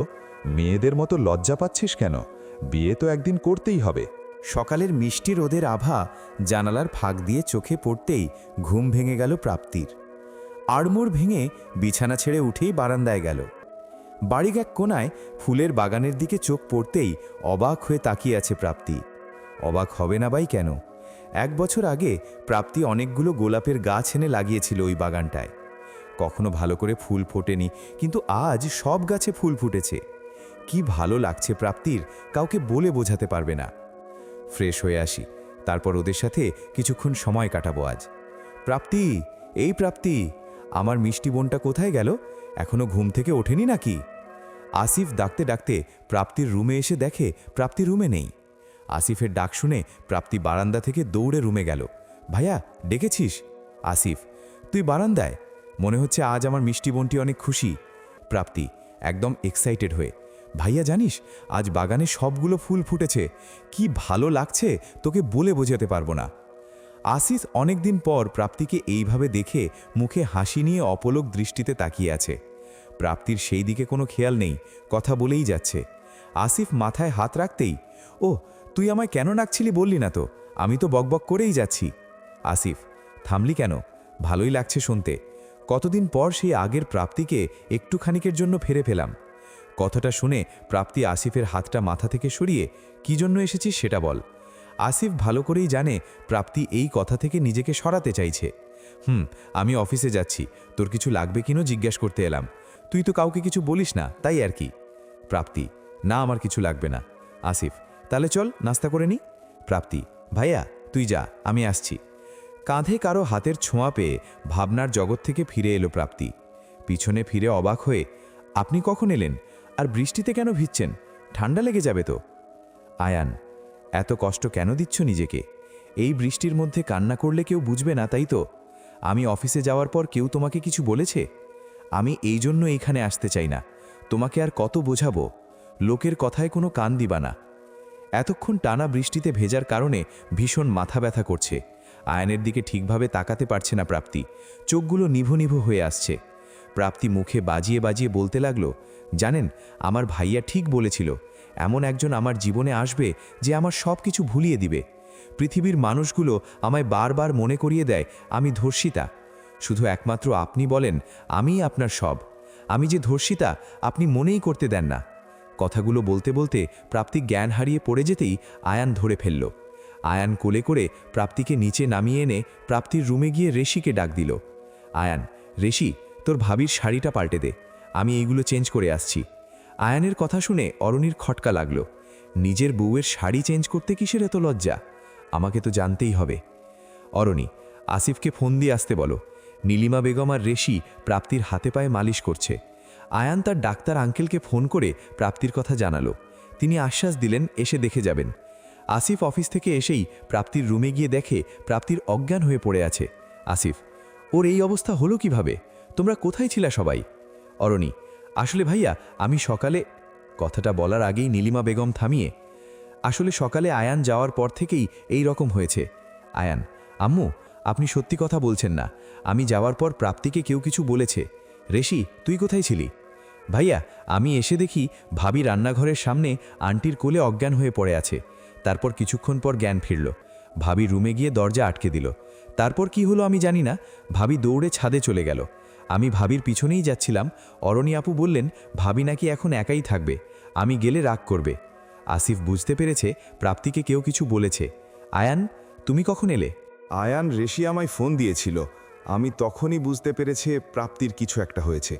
S4: মেয়েদের মতো লজ্জা পাচ্ছিস কেন? বিয়ে তো একদিন করতেই হবে।
S3: সকালের মিষ্টি রোদের আভা জানালার ফাঁক দিয়ে চোখে পড়তেই ঘুম ভেঙে গেল প্রাপ্তির। আড়মোড় ভেঙে বিছানা ছেড়ে উঠেই বারান্দায় গেল। বাড়ির এক কোনায় ফুলের বাগানের দিকে চোখ পড়তেই অবাক হয়ে তাকিয়ে আছে প্রাপ্তি। অবাক হবে না বাই কেন? 1 বছর আগে প্রাপ্তি অনেকগুলো গোলাপের গাছ এনে লাগিয়েছিল ওই বাগানটায়। কখনো ভালো করে ফুল ফোটেনি, কিন্তু আজ সব গাছে ফুল ফুটেছে। কি ভালো লাগছে প্রাপ্তির, কাউকে বলে বোঝাতে পারবে না। ফ্রেশ হয়ে আসি, তারপর ওদের সাথে কিছুক্ষণ সময় কাটাবো আজ। প্রাপ্তি, এই প্রাপ্তি, আমার মিষ্টি বোনটা কোথায় গেল? এখনো ঘুম থেকে ওঠেনি নাকি? আসিফ ডাকতে ডাকতে প্রাপ্তির রুমে এসে দেখে প্রাপ্তি রুমে নেই। আসিফের ডাক শুনে প্রাপ্তি বারান্দা থেকে দৌড়ে রুমে গেল। ভাইয়া, ডেকেছিস? আসিফ: তুই বারান্দায়? মনে হচ্ছে আজ আমার মিষ্টি বোনটি অনেক খুশি। প্রাপ্তি একদম এক্সাইটেড হয়ে: ভাইয়া জানিস, আজ বাগানে সবগুলো ফুল ফুটেছে। কি ভালো লাগছে, তোকে বলে বোঝাতে পারবো না। আসিফ অনেকদিন পর প্রাপ্তিকে এইভাবে দেখে মুখে হাসি নিয়ে অপলক দৃষ্টিতে তাকিয়ে আছে। প্রাপ্তির সেই দিকে কোনো খেয়াল নেই, কথা বলেই যাচ্ছে। আসিফ মাথায় হাত রাখতেই, ও, তুই আমায় কেন ডাকছিলি বললি না তো? আমি তো বকবক করেই যাচ্ছি। আসিফ: থামলি কেন? ভালোই লাগছে শুনতে। কতদিন পর সেই আগের প্রাপ্তিকে একটুখানিকের জন্য ফেরে পেলাম। কথাটা শুনে প্রাপ্তি আসিফের হাতটা মাথা থেকে সরিয়ে, কি জন্য এসেছিস সেটা বল। আসিফ ভালো করেই জানে প্রাপ্তি এই কথা থেকে নিজেকে সরাতে চাইছে। আমি অফিসে যাচ্ছি, তোর কিছু লাগবে কিনো জিজ্ঞেস করতে এলাম। তুই তো কাউকে কিছু বলিস না, তাই আর কি। প্রাপ্তি: না, আমার কিছু লাগবে না। আসিফ: তাহলে চল নাস্তা করে নি। প্রাপ্তি: ভাইয়া তুই যা, আমি আসছি। কাঁধে কারো হাতের ছোঁয়া পেয়ে ভাবনার জগৎ থেকে ফিরে এলো প্রাপ্তি। পিছনে ফিরে অবাক হয়ে, আপনি কখন এলেন? আর বৃষ্টিতে কেন ভিজছেন? ঠান্ডা লেগে যাবে তো। আয়ান: এত কষ্ট কেন দিচ্ছ নিজেকে? এই বৃষ্টির মধ্যে কান্না করলে কেউ বুঝবে না, তাই তো? আমি অফিসে যাওয়ার পর কেউ তোমাকে কিছু বলেছে? আমি এই জন্য এইখানে আসতে চাই না। তোমাকে আর কত বোঝাবো? লোকের কথায় কোনো কান দিবা না। এতক্ষণ টানা বৃষ্টিতে ভেজার কারণে ভীষণ মাথা ব্যথা করছে। আয়নের দিকে ঠিকভাবে তাকাতে পারছে না প্রাপ্তি। চোখগুলো নিভো নিভো হয়ে আসছে। প্রাপ্তি মুখে বাজিয়ে বাজিয়ে বলতে লাগলো, জানেন, আমার ভাইয়া ঠিক বলেছিল, এমন একজন আমার জীবনে আসবে যে আমার সব কিছু ভুলিয়ে দিবে। পৃথিবীর মানুষগুলো আমায় বারবার মনে করিয়ে দেয় আমি ধর্ষিতা। শুধু একমাত্র আপনি বলেন আমিই আপনার সব। আমি যে ধর্ষিতা আপনি মনেই করতে দেন না। কথাগুলো বলতে বলতে প্রাপ্তি জ্ঞান হারিয়ে পড়ে যেতেই আয়ান ধরে ফেলল। আয়ান কোলে করে প্রাপ্তিকে নিচে নামিয়ে এনে প্রাপ্তির রুমে গিয়ে ঋষিকে ডাক দিল। আয়ান: ঋষি, তোর ভাবির শাড়িটা পাল্টে দে, আমি এইগুলো চেঞ্জ করে আসছি।
S5: আয়ানের কথা শুনে অরণির খটকা লাগলো। নিজের বউয়ের শাড়ি চেঞ্জ করতে কিসের এত লজ্জা? আমাকে তো জানতেই হবে। অরণি, আসিফকে ফোন দিয়ে আসতে বলো। নীলিমা বেগম আর রেশি প্রাপ্তির হাতে পায়ে মালিশ করছে। আয়ান তার ডাক্তার আঙ্কেলকে ফোন করে প্রাপ্তির কথা জানালো। তিনি আশ্বাস দিলেন এসে দেখে যাবেন। আসিফ অফিস থেকে এসেই প্রাপ্তির রুমে গিয়ে দেখে প্রাপ্তির অজ্ঞান হয়ে পড়ে আছে। আসিফ, ওর এই অবস্থা হলো কিভাবে? তোমরা কোথায় ছিলা সবাই? অরণি, আসলে ভাইয়া আমি সকালে... কথাটা বলার আগেই নীলিমা বেগম থামিয়ে, আসলে সকালে আয়ান যাওয়ার পর থেকেই এই রকম হয়েছে। আয়ান, আম্মু আপনি সত্যি কথা বলছেন না। আমি যাওয়ার পর প্রাপ্তিকে কেউ কিছু বলেছে। রেশি, তুই কোথায় ছিলি? ভাইয়া আমি এসে দেখি ভাবি রান্নাঘরের সামনে আন্টির কোলে অজ্ঞান হয়ে পড়ে আছে। তারপর কিছুক্ষণ পর জ্ঞান ফিরল। ভাবি রুমে গিয়ে দরজা আটকে দিল। তারপর কি হলো আমি জানি না। ভাবি দৌড়ে ছাদে চলে গেল। আমি ভাবির পিছনেই যাচ্ছিলাম। অরণি আপু বললেন ভাবি নাকি এখন একাই থাকবে, আমি গেলে রাগ করবে। আসিফ বুঝতে পেরেছে প্রাপ্তিকে কেউ কিছু বলেছে। আয়ান, তুমি কখন এলে?
S4: আয়ান রেশি আমায় ফোন দিয়েছিল, আমি তখনই বুঝতে পেরেছে প্রাপ্তির কিছু একটা হয়েছে।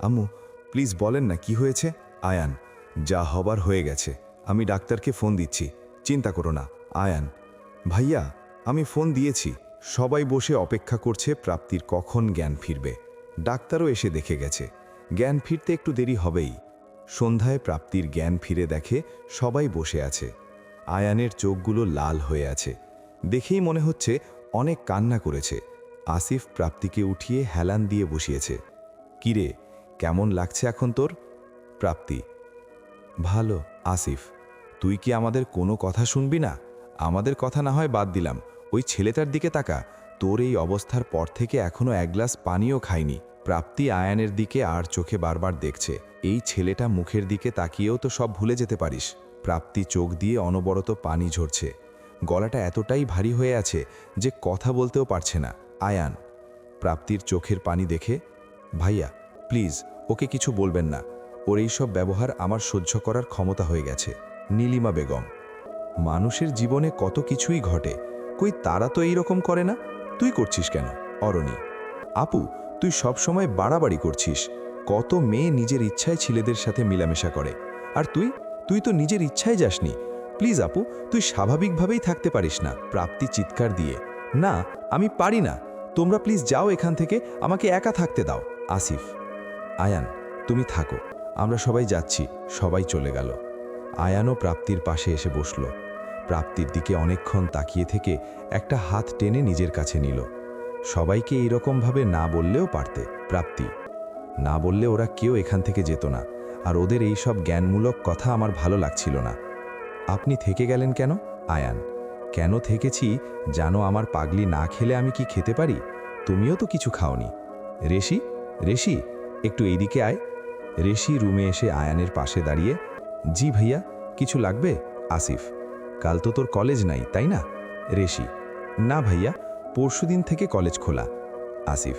S4: আম্মু প্লিজ বলেন না কি হয়েছে? আয়ান, যা হবার হয়ে গেছে, আমি ডাক্তারকে ফোন দিচ্ছি, চিন্তা করো না। আয়ান, ভাইয়া আমি ফোন দিয়েছি, সবাই বসে অপেক্ষা করছে প্রাপ্তির কখন জ্ঞান ফিরবে। ডাক্তারও এসে দেখে গেছে, জ্ঞান ফিরতে একটু দেরি হবেই। সন্ধ্যায় প্রাপ্তির জ্ঞান ফিরে দেখে সবাই বসে আছে। আয়ানের চোখগুলো লাল হয়ে আছে, দেখেই মনে হচ্ছে অনেক কান্না করেছে। আসিফ প্রাপ্তিকে উঠিয়ে হেলান দিয়ে বসিয়েছে। কিরে, কেমন লাগছে এখন তোর? প্রাপ্তি, ভালো। আসিফ, তুই কি আমাদের কোনো কথা শুনবি না? আমাদের কথা না হয় বাদ দিলাম, ওই ছেলেটার দিকে তাকা, তোর এই অবস্থার পর থেকে এখনো এক গ্লাস পানিও খায়নি। প্রাপ্তি আয়ানের দিকে আর চোখে বারবার দেখছে। এই ছেলেটা মুখের দিকে তাকিয়েও তো সব ভুলে যেতে পারিস। প্রাপ্তি চোখ দিয়ে অনবরত পানি ঝরছে, গলাটা এতটাই ভারী হয়ে আছে যে কথা বলতেও পারছে না। আয়ান প্রাপ্তির চোখের পানি দেখে, ভাইয়া প্লিজ ওকে কিছু বলবেন না, ওর এইসব ব্যবহার আমার সহ্য করার ক্ষমতা হয়ে গেছে। নীলিমা বেগম, মানুষের জীবনে কত কিছুই ঘটে, কই তারা তো এইরকম করে না, তুই করছিস কেন? অরণি, আপু তুই সব সময় বাড়াবাড়ি করছিস। কত মেয়ে নিজের ইচ্ছায় ছেলেদের সাথে মিলামেশা করে, আর তুই তো নিজের ইচ্ছায় যাসনি। প্লিজ আপু, তুই স্বাভাবিকভাবেই থাকতে পারিস না? প্রাপ্তি চিৎকার দিয়ে, না আমি পারি না, তোমরা প্লিজ যাও এখান থেকে, আমাকে একা থাকতে দাও। আসিফ, আয়ান তুমি থাকো, আমরা সবাই যাচ্ছি। সবাই চলে গেল। আয়ানও প্রাপ্তির পাশে এসে বসল। প্রাপ্তির দিকে অনেকক্ষণ তাকিয়ে থেকে একটা হাত টেনে নিজের কাছে নিল। সবাইকে এইরকমভাবে না বললেও পারতে। প্রাপ্তি, না বললে ওরা কেউ এখান থেকে যেত না, আর ওদের এই সব জ্ঞানমূলক কথা আমার ভালো লাগছিল না। আপনি থেকে গেলেন কেন? আয়ান, কেন থেকেছি জানো? আমার পাগলি না খেলে আমি কি খেতে পারি? তুমিও তো কিছু খাওনি। রেশি একটু এইদিকে আয়। রেশি রুমে এসে আয়ানের পাশে দাঁড়িয়ে, জি ভাইয়া, কিছু লাগবে? আসিফ, কাল তো তোর কলেজ নাই তাই না? রেশি, না ভাইয়া, পরশুদিন থেকে কলেজ খোলা। আসিফ,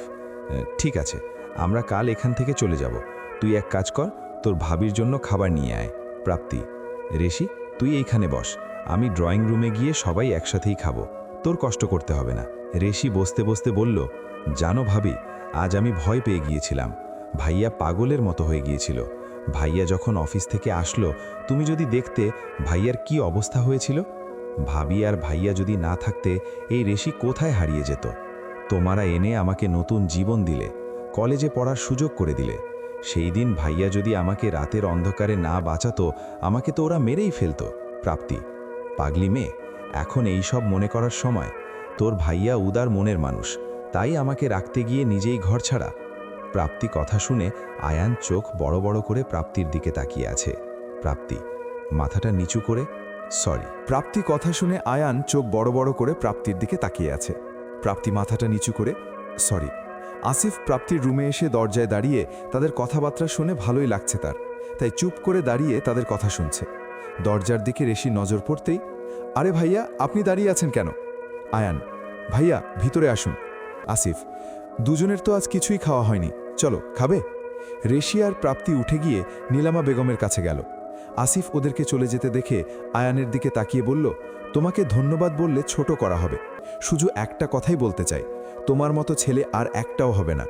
S4: ঠিক আছে, আমরা কাল এখান থেকে চলে যাব। তুই এক কাজ কর, তোর ভাবির জন্য খাবার নিয়ে আয়। প্রাপ্তি, রেশি তুই এইখানে বস, আমি ড্রয়িং রুমে গিয়ে সবাই একসাথেই খাবো, তোর কষ্ট করতে হবে না। রেশি বসতে বসতে বলল, জানো ভাবি, আজ আমি ভয় পেয়ে গিয়েছিলাম। ভাইয়া পাগলের মতো হয়ে গিয়েছিল। ভাইয়া যখন অফিস থেকে আসলো, তুমি যদি দেখতে ভাইয়ার কি অবস্থা হয়েছিল। ভাবি আর ভাইয়া যদি না থাকতে এই রেশি কোথায় হারিয়ে যেত। তোমরা এনে আমাকে নতুন জীবন দিলে, কলেজে পড়ার সুযোগ করে দিলে। সেই দিন ভাইয়া যদি আমাকে রাতের অন্ধকারে না বাঁচাতো, আমাকে তো ওরা মেরেই ফেলতো। প্রাপ্তি, পাগলি মেয়ে, এখন এই সব মনে করার সময়? তোর ভাইয়া উদার মনের মানুষ, তাই আমাকে রাখতে গিয়ে নিজেই ঘর ছাড়া। প্রাপ্তি কথা শুনে আয়ান চোখ বড় বড় করে প্রাপ্তির দিকে তাকিয়ে আছে। প্রাপ্তি মাথাটা নিচু করে, সরি।
S1: প্রাপ্তি কথা শুনে আয়ান চোখ বড় বড় করে প্রাপ্তির দিকে তাকিয়ে আছে। প্রাপ্তি মাথাটা নিচু করে, সরি। আসিফ প্রাপ্তির রুমে এসে দরজায় দাঁড়িয়ে তাদের কথাবার্তা শুনে ভালোই লাগছে তার, তাই চুপ করে দাঁড়িয়ে তাদের কথা শুনছে। দরজার দিকে রেশি নজর পড়তেই, আরে ভাইয়া আপনি দাঁড়িয়ে আছেন কেন? আয়ান, ভাইয়া ভিতরে আসুন। আসিফ, দুজনের তো আজ কিছুই খাওয়া হয়নি, চলো খাবে? রেশি আর প্রাপ্তি উঠে গিয়ে নীলামা বেগমের কাছে গেল। আসিফ ওদেরকে চলে যেতে দেখে আয়ানের দিকে তাকিয়ে বলল, তোমাকে ধন্যবাদ বললে ছোট করা হবে। শুধু একটা কথাই বলতে চাই, তোমার মতো ছেলে আর একটাও হবে না।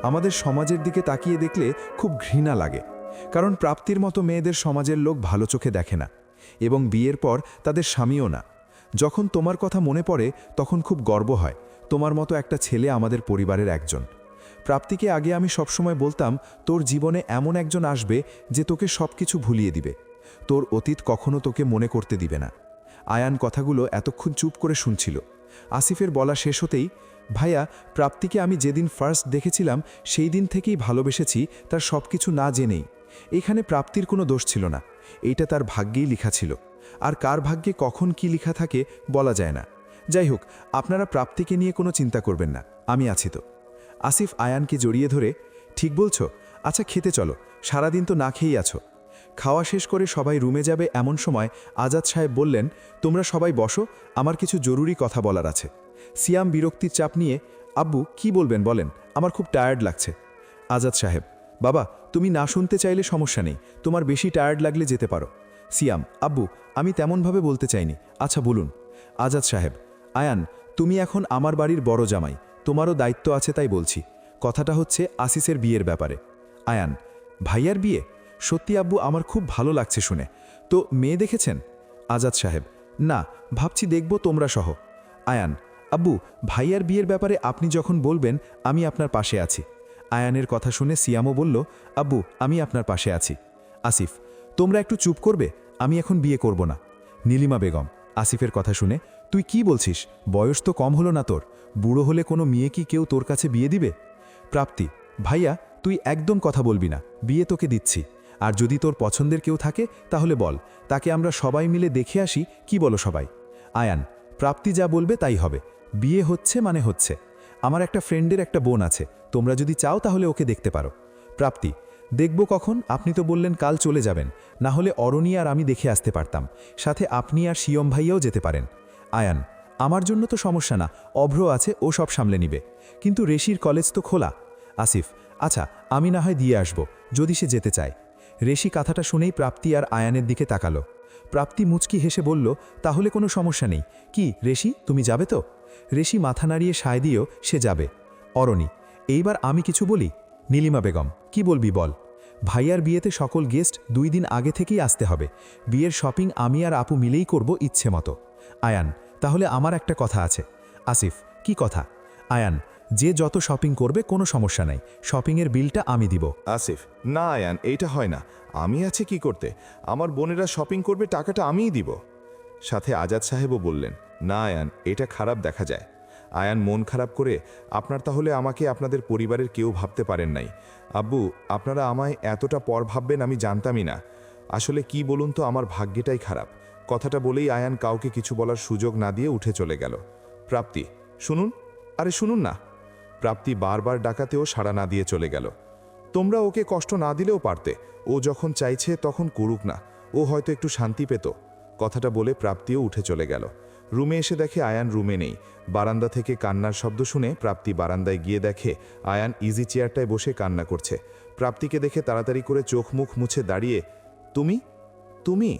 S1: আমাদের সমাজের দিকে তাকিয়ে দেখলে খুব ঘৃণা লাগে। কারণ প্রাপ্তির মতো মেয়েদের সমাজের লোক ভালো চোখে দেখে না, এবং বিয়ের পর তাদের স্বামীও না। যখন তোমার কথা মনে পড়ে তখন খুব গর্ব হয় তোমার মতো একটা ছেলে আমাদের পরিবারের একজন। প্রাপ্তিকে আগে আমি সবসময় বলতাম তোর জীবনে এমন একজন আসবে যে তোকে সব কিছু ভুলিয়ে দিবে, তোর অতীত কখনো তোকে মনে করতে দিবে না। আয়ান কথাগুলো এতক্ষণ চুপ করে শুনছিল। আসিফের বলা শেষ হতেই, ভাইয়া, প্রাপ্তিকে আমি যেদিন ফার্স্ট দেখেছিলাম সেই দিন থেকেই ভালোবেসেছি, তার সব কিছু না জেনেই। এখানে প্রাপ্তির কোনো দোষ ছিল না, এইটা তার ভাগ্যেই লেখা ছিল। আর কার ভাগ্যে কখন কি লেখা থাকে বলা যায় না। যাই হোক, আপনারা প্রাপ্তিকে নিয়ে কোনো চিন্তা করবেন না, আমি আছি তো। আসিফ আয়ানকে জড়িয়ে ধরে, ঠিক বলছো, আচ্ছা খেতে চলো, সারাদিন তো না খেয়েই আছো। খাওয়া শেষ করে সবাই রুমে যাবে এমন সময় আজাদ সাহেব বললেন, তোমরা সবাই বসো, আমার কিছু জরুরি কথা বলার আছে। সিয়াম বিরক্তির চাপ নিয়ে, আব্বু কি বলবেন বলেন, আমার খুব টায়ার্ড লাগছে। আজাদ সাহেব, বাবা তুমি না শুনতে চাইলে সমস্যা নেই, তোমার বেশি টায়ার্ড লাগলে যেতে পারো। সিয়াম, আব্বু আমি তেমনভাবে বলতে চাইনি, আচ্ছা বলুন। আজাদ সাহেব, আয়ান তুমি এখন আমার বাড়ির বড় জামাই, তোমারও দায়িত্ব আছে তাই বলছি। কথাটা হচ্ছে আসিসের বিয়ের ব্যাপারে। আয়ান, ভাইয়ার বিয়ে? সত্যি আব্বু আমার খুব ভালো লাগছে শুনে। তো মেয়ে দেখেছেন? আজাদ সাহেব, না, ভাবছি দেখব তোমরা সহ। আয়ান, আব্বু ভাইয়ার বিয়ের ব্যাপারে আপনি যখন বলবেন আমি আপনার পাশে আছি। আয়ানের কথা শুনে সিয়ামও বলল, আব্বু আমি আপনার পাশে আছি। আসিফ, তোমরা একটু চুপ করবে, আমি এখন বিয়ে করব না। নীলিমা বেগম, আসিফের কথা শুনে, তুই কি বলছিস, বয়স তো কম হলো না তোর, বুড়ো হলে কোনো মেয়ে কি কেউ তোর কাছে বিয়ে দিবে? প্রাপ্তি, ভাইয়া তুই একদম কথা বলবি না, বিয়ে তোকে দিচ্ছি। আর যদি তোর পছন্দের কেউ থাকে তাহলে বল, তাকে আমরা সবাই মিলে দেখে আসি, কি বলো সবাই? আয়ান, প্রাপ্তি যা বলবে তাই হবে, বিয়ে হচ্ছে মানে হচ্ছে। আমার একটা ফ্রেন্ডের একটা বোন আছে, তোমরা যদি চাও তাহলে ওকে দেখতে পারো। প্রাপ্তি, দেখব কখন, আপনি তো বললেন কাল চলে যাবেন, না হলে অরণি আর আমি দেখে আসতে পারতাম, সাথে আপনি আর শিয়ম ভাইয়াও যেতে পারেন। আয়ান, আমার জন্য তো সমস্যা না, অভ্র আছে, ও সব সামলে নিবে, কিন্তু রেশির কলেজ তো খোলা। আসিফ, আচ্ছা আমি না হয় দিয়ে আসব, যদি সে যেতে চায়। রেশি কথাটা শুনেই প্রাপ্তি আর আয়ানের দিকে তাকালো। প্রাপ্তি মুচকি হেসে বলল, তাহলে কোনো সমস্যা নেই। কি রেশি, তুমি যাবে তো? রেশি মাথা নাড়িয়ে সায় দিয়েও সে যাবে। অরণি, এইবার আমি কিছু বলি? নীলিমা বেগম, কি বলবি বল। ভাইয়ার বিয়েতে সকল গেস্ট 2 দিন আগে থেকেই আসতে হবে, বিয়ের শপিং আমি আর আপু মিলেই করব ইচ্ছে মতো। আয়ান, তাহলে আমার একটা কথা আছে। আসিফ, কি কথা? আয়ান, যে যত শপিং করবে কোনো সমস্যা নাই, শপিংয়ের বিলটা আমি দিব।
S4: আসিফ, না আয়ান, এইটা হয় না, আমি আছে কি করতে, আমার বোনেরা শপিং করবে, টাকাটা আমিই দিব। সাথে আজাদ সাহেবও বললেন, না আয়ান, এটা খারাপ দেখা যায়। আয়ান মন খারাপ করে, আপনার তাহলে আমাকে আপনাদের পরিবারের কেউ ভাবতে পারেন নাই। আব্বু, আপনারা আমায় এতটা পর ভাববেন আমি জানতামই না। আসলে কি বলুন তো, আমার ভাগ্যটাই খারাপ। কথাটা বলেই আয়ান কাউকে কিছু বলার সুযোগ না দিয়ে উঠে চলে গেল। প্রাপ্তি, শুনুন, আরে শুনুন না। প্রাপ্তি বারবার ডাকাতেও সাড়া না দিয়ে চলে গেল। তোমরা ওকে কষ্ট না দিলেও পারতে, ও যখন চাইছে তখন করুক না, ও হয়তো একটু শান্তি পেত। কথাটা বলে প্রাপ্তিও উঠে চলে গেল। রুমে এসে দেখে আয়ান রুমে নেই। বারান্দা থেকে কান্নার শব্দ শুনে প্রাপ্তি বারান্দায় গিয়ে দেখে আয়ান ইজি চেয়ারটায় বসে কান্না করছে। প্রাপ্তিকে দেখে তাড়াতাড়ি করে চোখ মুখ মুছে দাঁড়িয়ে, তুমি তুমি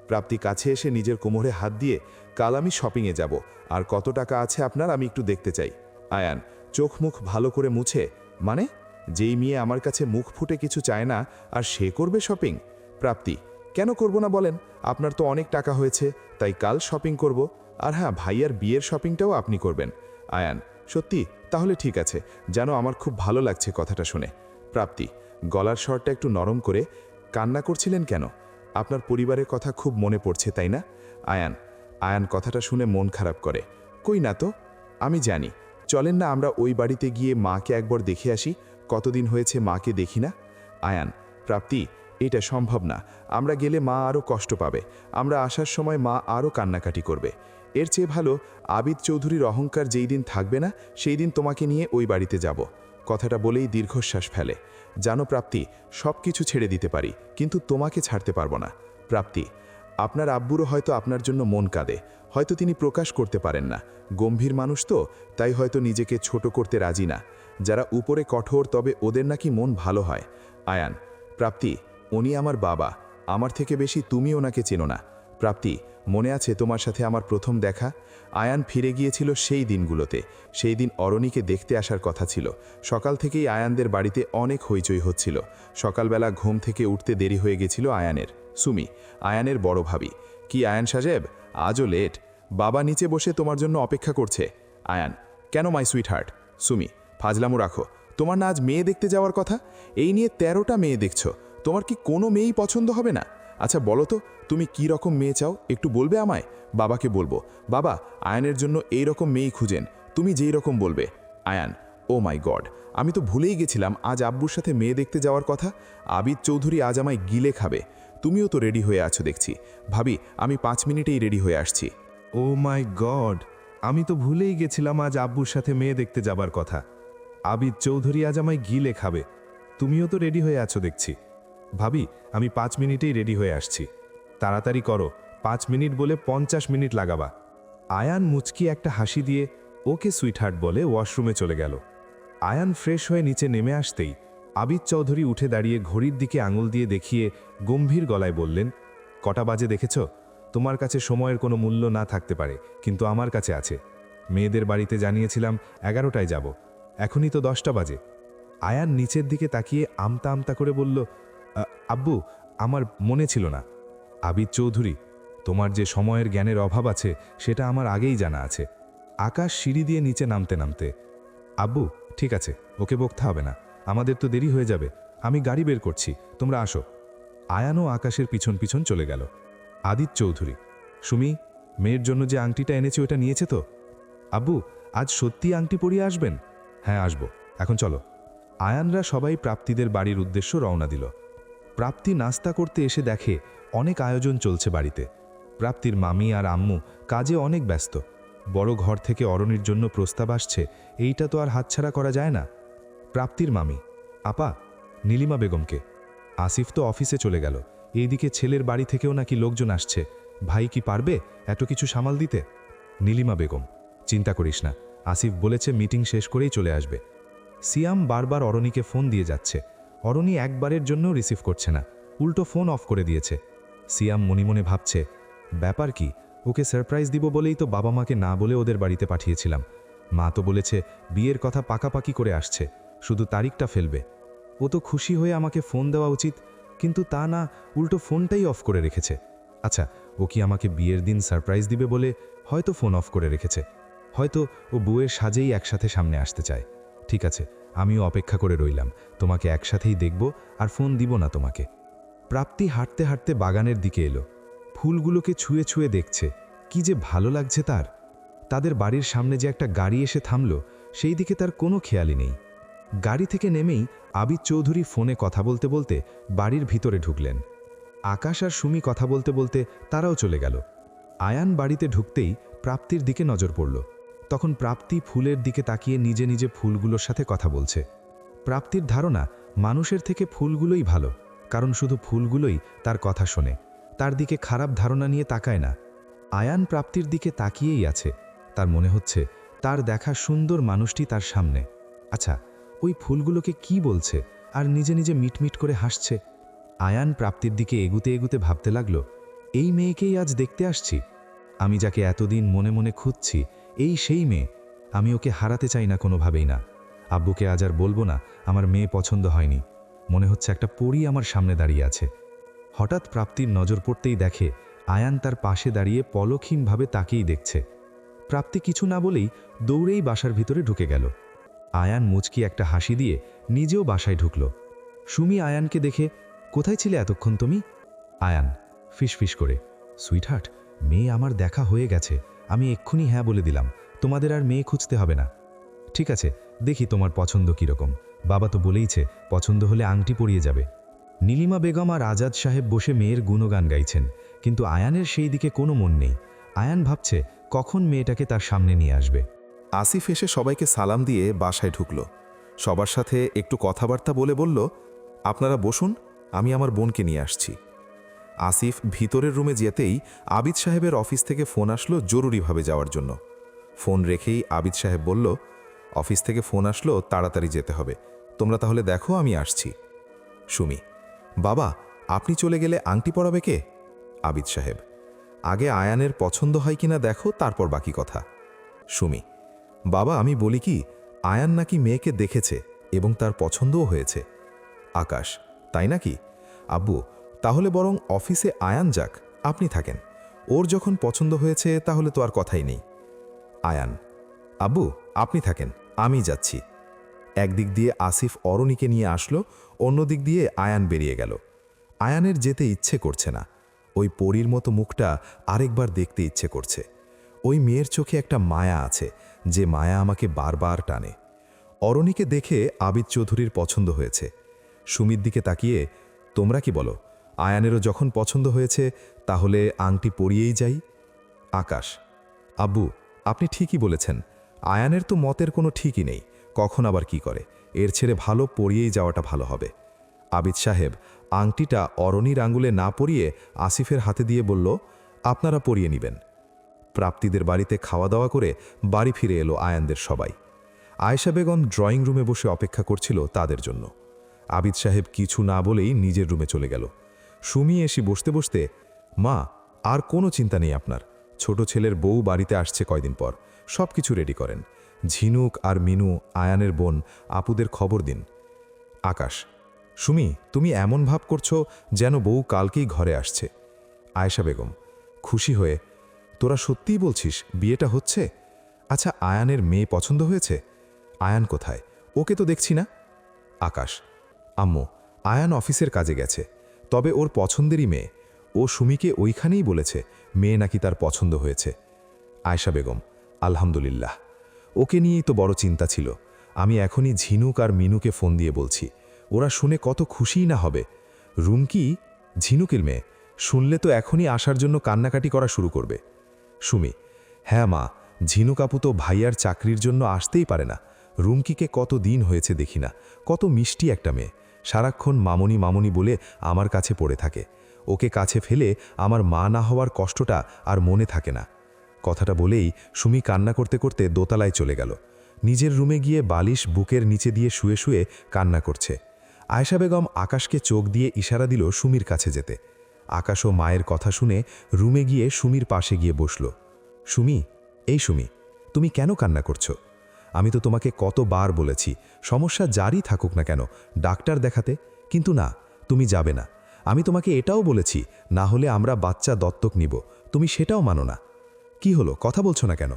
S4: প্রাপ্তি কাছে এসে নিজের কোমরে হাত দিয়ে, কাল আমি শপিংয়ে যাব, আর কত টাকা আছে আপনার আমি একটু দেখতে চাই। আয়ান চোখ মুখ ভালো করে মুছে, মানে যেই মেয়ে আমার কাছে মুখ ফুটে কিছু চায় না আর সে করবে শপিং? প্রাপ্তি, কেন করব না বলেন, আপনার তো অনেক টাকা হয়েছে, তাই কাল শপিং করব। আর হ্যাঁ, ভাইয়ার বিয়ের শপিংটাও আপনি করবেন। আয়ান, সত্যি? তাহলে ঠিক আছে, জানো আমার খুব ভালো লাগছে কথাটা শুনে। প্রাপ্তি গলার স্বরটা একটু নরম করে, কান্না করছিলেন কেন? আপনার পরিবারের কথা খুব মনে পড়ছে তাই না? আয়ান কথাটা শুনে মন খারাপ করে, কই না তো, আমি জানি। চলেন না আমরা ওই বাড়িতে গিয়ে মাকে একবার দেখে আসি, কতদিন হয়েছে মাকে দেখি না। আয়ান, প্রাপ্তি এটা সম্ভব না, আমরা গেলে মা আরও কষ্ট পাবে, আমরা আসার সময় মা আরও কান্নাকাটি করবে। এর চেয়ে ভালো আবিদ চৌধুরীর অহংকার যেই দিন থাকবে না সেই দিন তোমাকে নিয়ে ওই বাড়িতে যাব। কথাটা বলেই দীর্ঘশ্বাস ফেলে। জানো প্রাপ্তি, সব কিছু ছেড়ে দিতে পারি, কিন্তু তোমাকে ছাড়তে পারবো না। প্রাপ্তি, আপনার আব্বুরও হয়তো আপনার জন্য মন কাঁদে, হয়তো তিনি প্রকাশ করতে পারেন না, গম্ভীর মানুষ তো, তাই হয়তো নিজেকে ছোট করতে রাজি না। যারা উপরে কঠোর তবে ওদের নাকি মন ভালো হয়। আয়ান, প্রাপ্তি উনি আমার বাবা, আমার থেকে বেশি তুমি ওনাকে চেনো না। প্রাপ্তি মনে আছে তোমার সাথে আমার প্রথম দেখা? আয়ান ফিরে গিয়েছিল সেই দিনগুলোতে। সেই দিন অরণিকে দেখতে আসার কথা ছিল। সকাল থেকেই আয়ানদের বাড়িতে অনেক হইচই হচ্ছিল। সকালবেলা ঘুম থেকে উঠতে দেরি হয়ে গেছিল আয়ানের। সুমি, আয়ানের বড় ভাবি, কি আয়ান সাহেব, আজও লেট? বাবা নিচে বসে তোমার জন্য অপেক্ষা করছে। আয়ান, কেন মাই সুইট হার্ট? সুমি, ফাজলামো রাখো। তোমার না আজ মেয়ে দেখতে যাওয়ার কথা? এই নিয়ে 13টা মেয়ে দেখছো, তোমার কি কোনো মেয়েই পছন্দ হবে না? আচ্ছা বলো তো, তুমি কি রকম মেয়ে চাও একটু বলবে আমায়? বাবাকে বলবো, বাবা আয়ানের জন্য এই রকম মেয়েই খুঁজেন, তুমি যেই রকম বলবে। আয়ান, ও মাই গড, আমি তো ভুলেই গেছিলাম আজ আব্বুর সাথে মেয়ে দেখতে যাওয়ার কথা। আবিদ চৌধুরী আজ আমায় গিলে খাবে। তুমিও তো রেডি হয়ে আছো দেখছি। ভাবি, আমি 5 মিনিটেই রেডি হয়ে আসছি।
S1: ও মাই গড, আমি তো ভুলেই গেছিলাম আজ আব্বুর সাথে মেয়ে দেখতে যাবার কথা। আবিদ চৌধুরী আজ আমায় গিলে খাবে। তুমিও তো রেডি হয়ে আছো দেখছি। ভাবি, আমি 5 মিনিটেই রেডি হয়ে আসছি। তাড়াতাড়ি করো, 5 মিনিট বলে 50 মিনিট লাগাবা। আয়ান মুচকি একটা হাসি দিয়ে ওকে সুইটহার্ট বলে ওয়াশরুমে চলে গেল। আয়ান ফ্রেশ হয়ে নিচে নেমে আসতেই আবিদ চৌধুরী উঠে দাঁড়িয়ে ঘড়ির দিকে আঙুল দিয়ে দেখিয়ে গম্ভীর গলায় বললেন, কটা বাজে দেখেছ? তোমার কাছে সময়ের কোনো মূল্য না থাকতে পারে, কিন্তু আমার কাছে আছে। মেয়েদের বাড়িতে জানিয়েছিলাম 11টায় যাব, এখনই তো 10টা বাজে। আয়ান নিচের দিকে তাকিয়ে আমতা আমতা করে বলল, আব্বু, আমার মনে ছিল না। আবিদ চৌধুরী, তোমার যে সময়ের জ্ঞানের অভাব আছে সেটা আমার আগেই জানা আছে। আকাশ সিঁড়ি দিয়ে নিচে নামতে নামতে, আব্বু ঠিক আছে, ওকে বকতে হবে না, আমাদের তো দেরি হয়ে যাবে, আমি গাড়ি বের করছি, তোমরা আসো। আয়ানও আকাশের পিছন পিছন চলে গেল। আদিত চৌধুরী, সুমি, মেয়ের জন্য যে আংটিটা এনেছি ওটা নিয়েছে তো? আব্বু, আজ সত্যি আংটি পরিয়ে আসবেন? হ্যাঁ আসবো, এখন চলো। আয়ানরা সবাই প্রাপ্তিদের বাড়ির উদ্দেশ্য রওনা দিল। প্রাপ্তি নাস্তা করতে এসে দেখে অনেক আয়োজন চলছে বাড়িতে। প্রাপ্তির মামি আর আম্মু কাজে অনেক ব্যস্ত। বড় ঘর থেকে অরণির জন্য প্রস্তাব আসছে, এইটা তো আর হাতছাড়া করা যায় না। প্রাপ্তির মামি, আপা, নীলিমা বেগমকে। আসিফ তো অফিসে চলে গেল, এইদিকে ছেলের বাড়ি থেকেও নাকি লোকজন আসছে, ভাই কি পারবে এত কিছু সামাল দিতে? নীলিমা বেগম, চিন্তা করিস না, আসিফ বলেছে মিটিং শেষ করেই চলে আসবে। সিয়াম বারবার অরণিকে ফোন দিয়ে যাচ্ছে, অরণি একবারের জন্য রিসিভ করছে না, উল্টো ফোন অফ করে দিয়েছে। সিয়াম মনে মনে ভাবছে, ব্যাপার কি, ওকে সারপ্রাইজ দিব বলেই তো বাবা মাকে না বলে ওদের বাড়িতে পাঠিয়েছিলাম। মা তো বলেছে বিয়ের কথা পাকাপাকি করে আসছে, শুধু তারিখটা ফেলবে। ও তো খুশি হয়ে আমাকে ফোন দেওয়া উচিত, কিন্তু তা না, উল্টো ফোনটাই অফ করে রেখেছে। আচ্ছা, ও কি আমাকে বিয়ের দিন সারপ্রাইজ দিবে বলে হয়তো ফোন অফ করে রেখেছে, হয়তো ও বউয়ের সাজেই একসাথে সামনে আসতে চায়। ঠিক আছে, আমিও অপেক্ষা করে রইলাম, তোমাকে একসাথেই দেখব আর ফোন দিব না তোমাকে। প্রাপ্তি হাঁটতে হাঁটতে বাগানের দিকে এলো, ফুলগুলোকে ছুঁয়ে ছুঁয়ে দেখছে, কি যে ভালো লাগছে তার। তাদের বাড়ির সামনে যে একটা গাড়ি এসে থামল, সেই দিকে তার কোনো খেয়ালই নেই। গাড়ি থেকে নেমেই আবিদ চৌধুরী ফোনে কথা বলতে বলতে বাড়ির ভিতরে ঢুকলেন। আকাশ আর সুমি কথা বলতে বলতে তারাও চলে গেল। আয়ান বাড়িতে ঢুকতেই প্রাপ্তির দিকে নজর পড়ল। তখন প্রাপ্তি ফুলের দিকে তাকিয়ে নিজে নিজে ফুলগুলোর সাথে কথা বলছে। প্রাপ্তির ধারণা মানুষের থেকে ফুলগুলোই ভালো, কারণ শুধু ফুলগুলোই তার কথা শোনে, তার দিকে খারাপ ধারণা নিয়ে তাকায় না। আয়ান প্রাপ্তির দিকে তাকিয়েই আছে, তার মনে হচ্ছে তার দেখা সুন্দর মানুষটি তার সামনে। আচ্ছা, ওই ফুলগুলোকে কি বলছে আর নিজে নিজে মিটমিট করে হাসছে? আয়ান প্রাপ্তির দিকে এগুতে এগুতে ভাবতে লাগল, এই মেয়েকেই আজ দেখতে আসছি, আমি যাকে এতদিন মনে মনে খুঁজছি, এই সেই মেয়ে। আমি ওকে হারাতে চাই না কোনোভাবেই না। আব্বুকে আজ আর বলবো না আমার মেয়ে পছন্দ হয়নি, মনে হচ্ছে একটা পরী আমার সামনে দাঁড়িয়ে আছে। হঠাৎ প্রাপ্তির নজর পড়তেই দেখে আয়ান তার পাশে দাঁড়িয়ে পলকহীনভাবে তাকেই দেখছে। প্রাপ্তি কিছু না বলেই দৌড়েই বাসার ভিতরে ঢুকে গেল। আয়ান মুচকি একটা হাসি দিয়ে নিজেও বাসায় ঢুকল। সুমি আয়ানকে দেখে, কোথায় ছিলে এতক্ষণ তুমি? আয়ান ফিসফিস করে, সুইটহার্ট, মেয়ে আমার দেখা হয়ে গেছে, আমি এক্ষুনি হ্যাঁ বলে দিলাম, তোমাদের আর মেয়ে খুঁজতে হবে না। ঠিক আছে, দেখি তোমার পছন্দ কীরকম, বাবা তো বলেইছে পছন্দ হলে আংটি পরিয়ে যাবে। নীলিমা বেগম আর আজাদ সাহেব বসে মেয়ের গুণগান গাইছেন, কিন্তু আয়ানের সেই দিকে কোনো মন নেই। আয়ান ভাবছে কখন মেয়েটাকে তার সামনে নিয়ে আসবে। আসিফ এসে সবাইকে সালাম দিয়ে বাসায় ঢুকল। সবার সাথে একটু কথাবার্তা বলে বলল, আপনারা বসুন, আমি আমার বোনকে নিয়ে আসছি। আসিফ ভিতরের রুমে যেতেই আবিদ সাহেবের অফিস থেকে ফোন আসলো জরুরিভাবে যাওয়ার জন্য। ফোন রেখেই আবিদ সাহেব বলল, অফিস থেকে ফোন আসলো, তাড়াতাড়ি যেতে হবে, তোমরা তাহলে দেখো আমি আসছি। সুমি, বাবা আপনি চলে গেলে আংটি পরাবে কে? আবিদ সাহেব,
S4: আগে আয়ানের পছন্দ হয় কিনা দেখো, তারপর বাকি কথা। সুমি: বাবা, আমি বলি কি, আয়ান নাকি মেয়েকে দেখেছে এবং তার পছন্দও হয়েছে। আকাশ: তাই নাকি? আব্বু, তাহলে বরং অফিসে আয়ান যাক, আপনি থাকেন। ওর যখন পছন্দ হয়েছে তাহলে তো আর কথাই নেই। আয়ান: আব্বু, আপনি থাকেন, আমি যাচ্ছি। একদিক দিয়ে আসিফ অরণিকে নিয়ে আসলো, অন্যদিক দিয়ে আয়ান বেরিয়ে গেল। আয়ানের যেতে ইচ্ছে করছে না। ওই পরীর মতো মুখটা আরেকবার দেখতে ইচ্ছে করছে। ওই মেয়ের চোখে একটা মায়া আছে, যে মায়া আমাকে বারবার টানে। অরণিকে দেখে আবিদ চৌধুরীর পছন্দ হয়েছে। সুমির দিকে তাকিয়ে: তোমরা কি বলো, আয়ানেরও যখন পছন্দ হয়েছে তাহলে আংটি পরিয়েই যাই? আকাশ: আব্বু, আপনি ঠিকই বলেছেন। আয়ানের তো মতের কোনো ঠিকই নেই, কখন আবার কি করে। এর ছেড়ে ভালো পরিয়েই যাওয়াটা ভালো হবে। আবিদ সাহেব আংটিটা অরণির আঙুলে না পরিয়ে আসিফের হাতে দিয়ে বলল, আপনারা পরিয়ে নেবেন। প্রাপ্তিদের বাড়িতে খাওয়া দাওয়া করে বাড়ি ফিরে এলো আয়ানদের সবাই। আয়েশা বেগম ড্রয়িং রুমে বসে অপেক্ষা করছিল তাদের জন্য। আবিদ সাহেব কিছু না বলেই নিজের রুমে চলে গেল। সুমি এসে বসতে বসতে: মা, আর কোনো চিন্তা নেই আপনার। ছোট ছেলের বউ বাড়িতে আসছে কয়দিন পর, সব কিছু রেডি করেন। ঝিনুক আর মিনু, আয়ানের বোন, আপুদের খবর দিন। আকাশ: সুমি, তুমি এমন ভাব করছো যেন বউ কালকেই ঘরে আসছে। আয়েশা বেগম খুশি হয়ে: তোরা সত্যিই বলছিস বিয়েটা হচ্ছে? আচ্ছা, আয়ানের মেয়ে পছন্দ হয়েছে? আয়ান কোথায়? ওকে তো দেখছি না। আকাশ: আম্মু, আয়ান অফিসের কাজে গেছে, তবে ওর পছন্দেরই মেয়ে। ও সুমিকে ওইখানেই বলেছে মেয়ে নাকি তার পছন্দ হয়েছে। আয়েশা বেগম: আলহামদুলিল্লাহ, ওকে নিয়েই তো বড় চিন্তা ছিল। আমি এখনই ঝিনুক আর মিনুকে ফোন দিয়ে বলছি, ওরা শুনে কত খুশিই না হবে। রুমকি, ঝিনুকের মেয়ে, শুনলে তো এখনই আসার জন্য কান্নাকাটি করা শুরু করবে। সুমি: হ্যাঁ মা, ঝিনুক আপু তো ভাইয়ার চাকরির জন্য আসতেই পারে না। রুমকিকে কত দিন হয়েছে দেখি না, কত মিষ্টি একটা মেয়ে, সারাক্ষণ মামনি মামনি বলে আমার কাছে পড়ে থাকে। ওকে কাছে ফেলে আমার মা না হওয়ার কষ্টটা আর মনে থাকে না। কথাটা বলেই সুমি কান্না করতে করতে দোতলায় চলে গেল। নিজের রুমে গিয়ে বালিশ বুকের নিচে দিয়ে শুয়ে শুয়ে কান্না করছে। আয়েশা বেগম আকাশকে চোখ দিয়ে ইশারা দিল সুমির কাছে যেতে। আকাশও মায়ের কথা শুনে রুমে গিয়ে সুমির পাশে গিয়ে বসল। সুমি, এই সুমি, তুমি কেন কান্না করছো? আমি তো তোমাকে কতবার বলেছি সমস্যা যারই থাকুক না কেন ডাক্তার দেখাতে, কিন্তু না, তুমি যাবে না। আমি তোমাকে এটাও বলেছি না হলে আমরা বাচ্চা দত্তক নিব, তুমি সেটাও মানো না। কি হলো, কথা বলছো না কেন?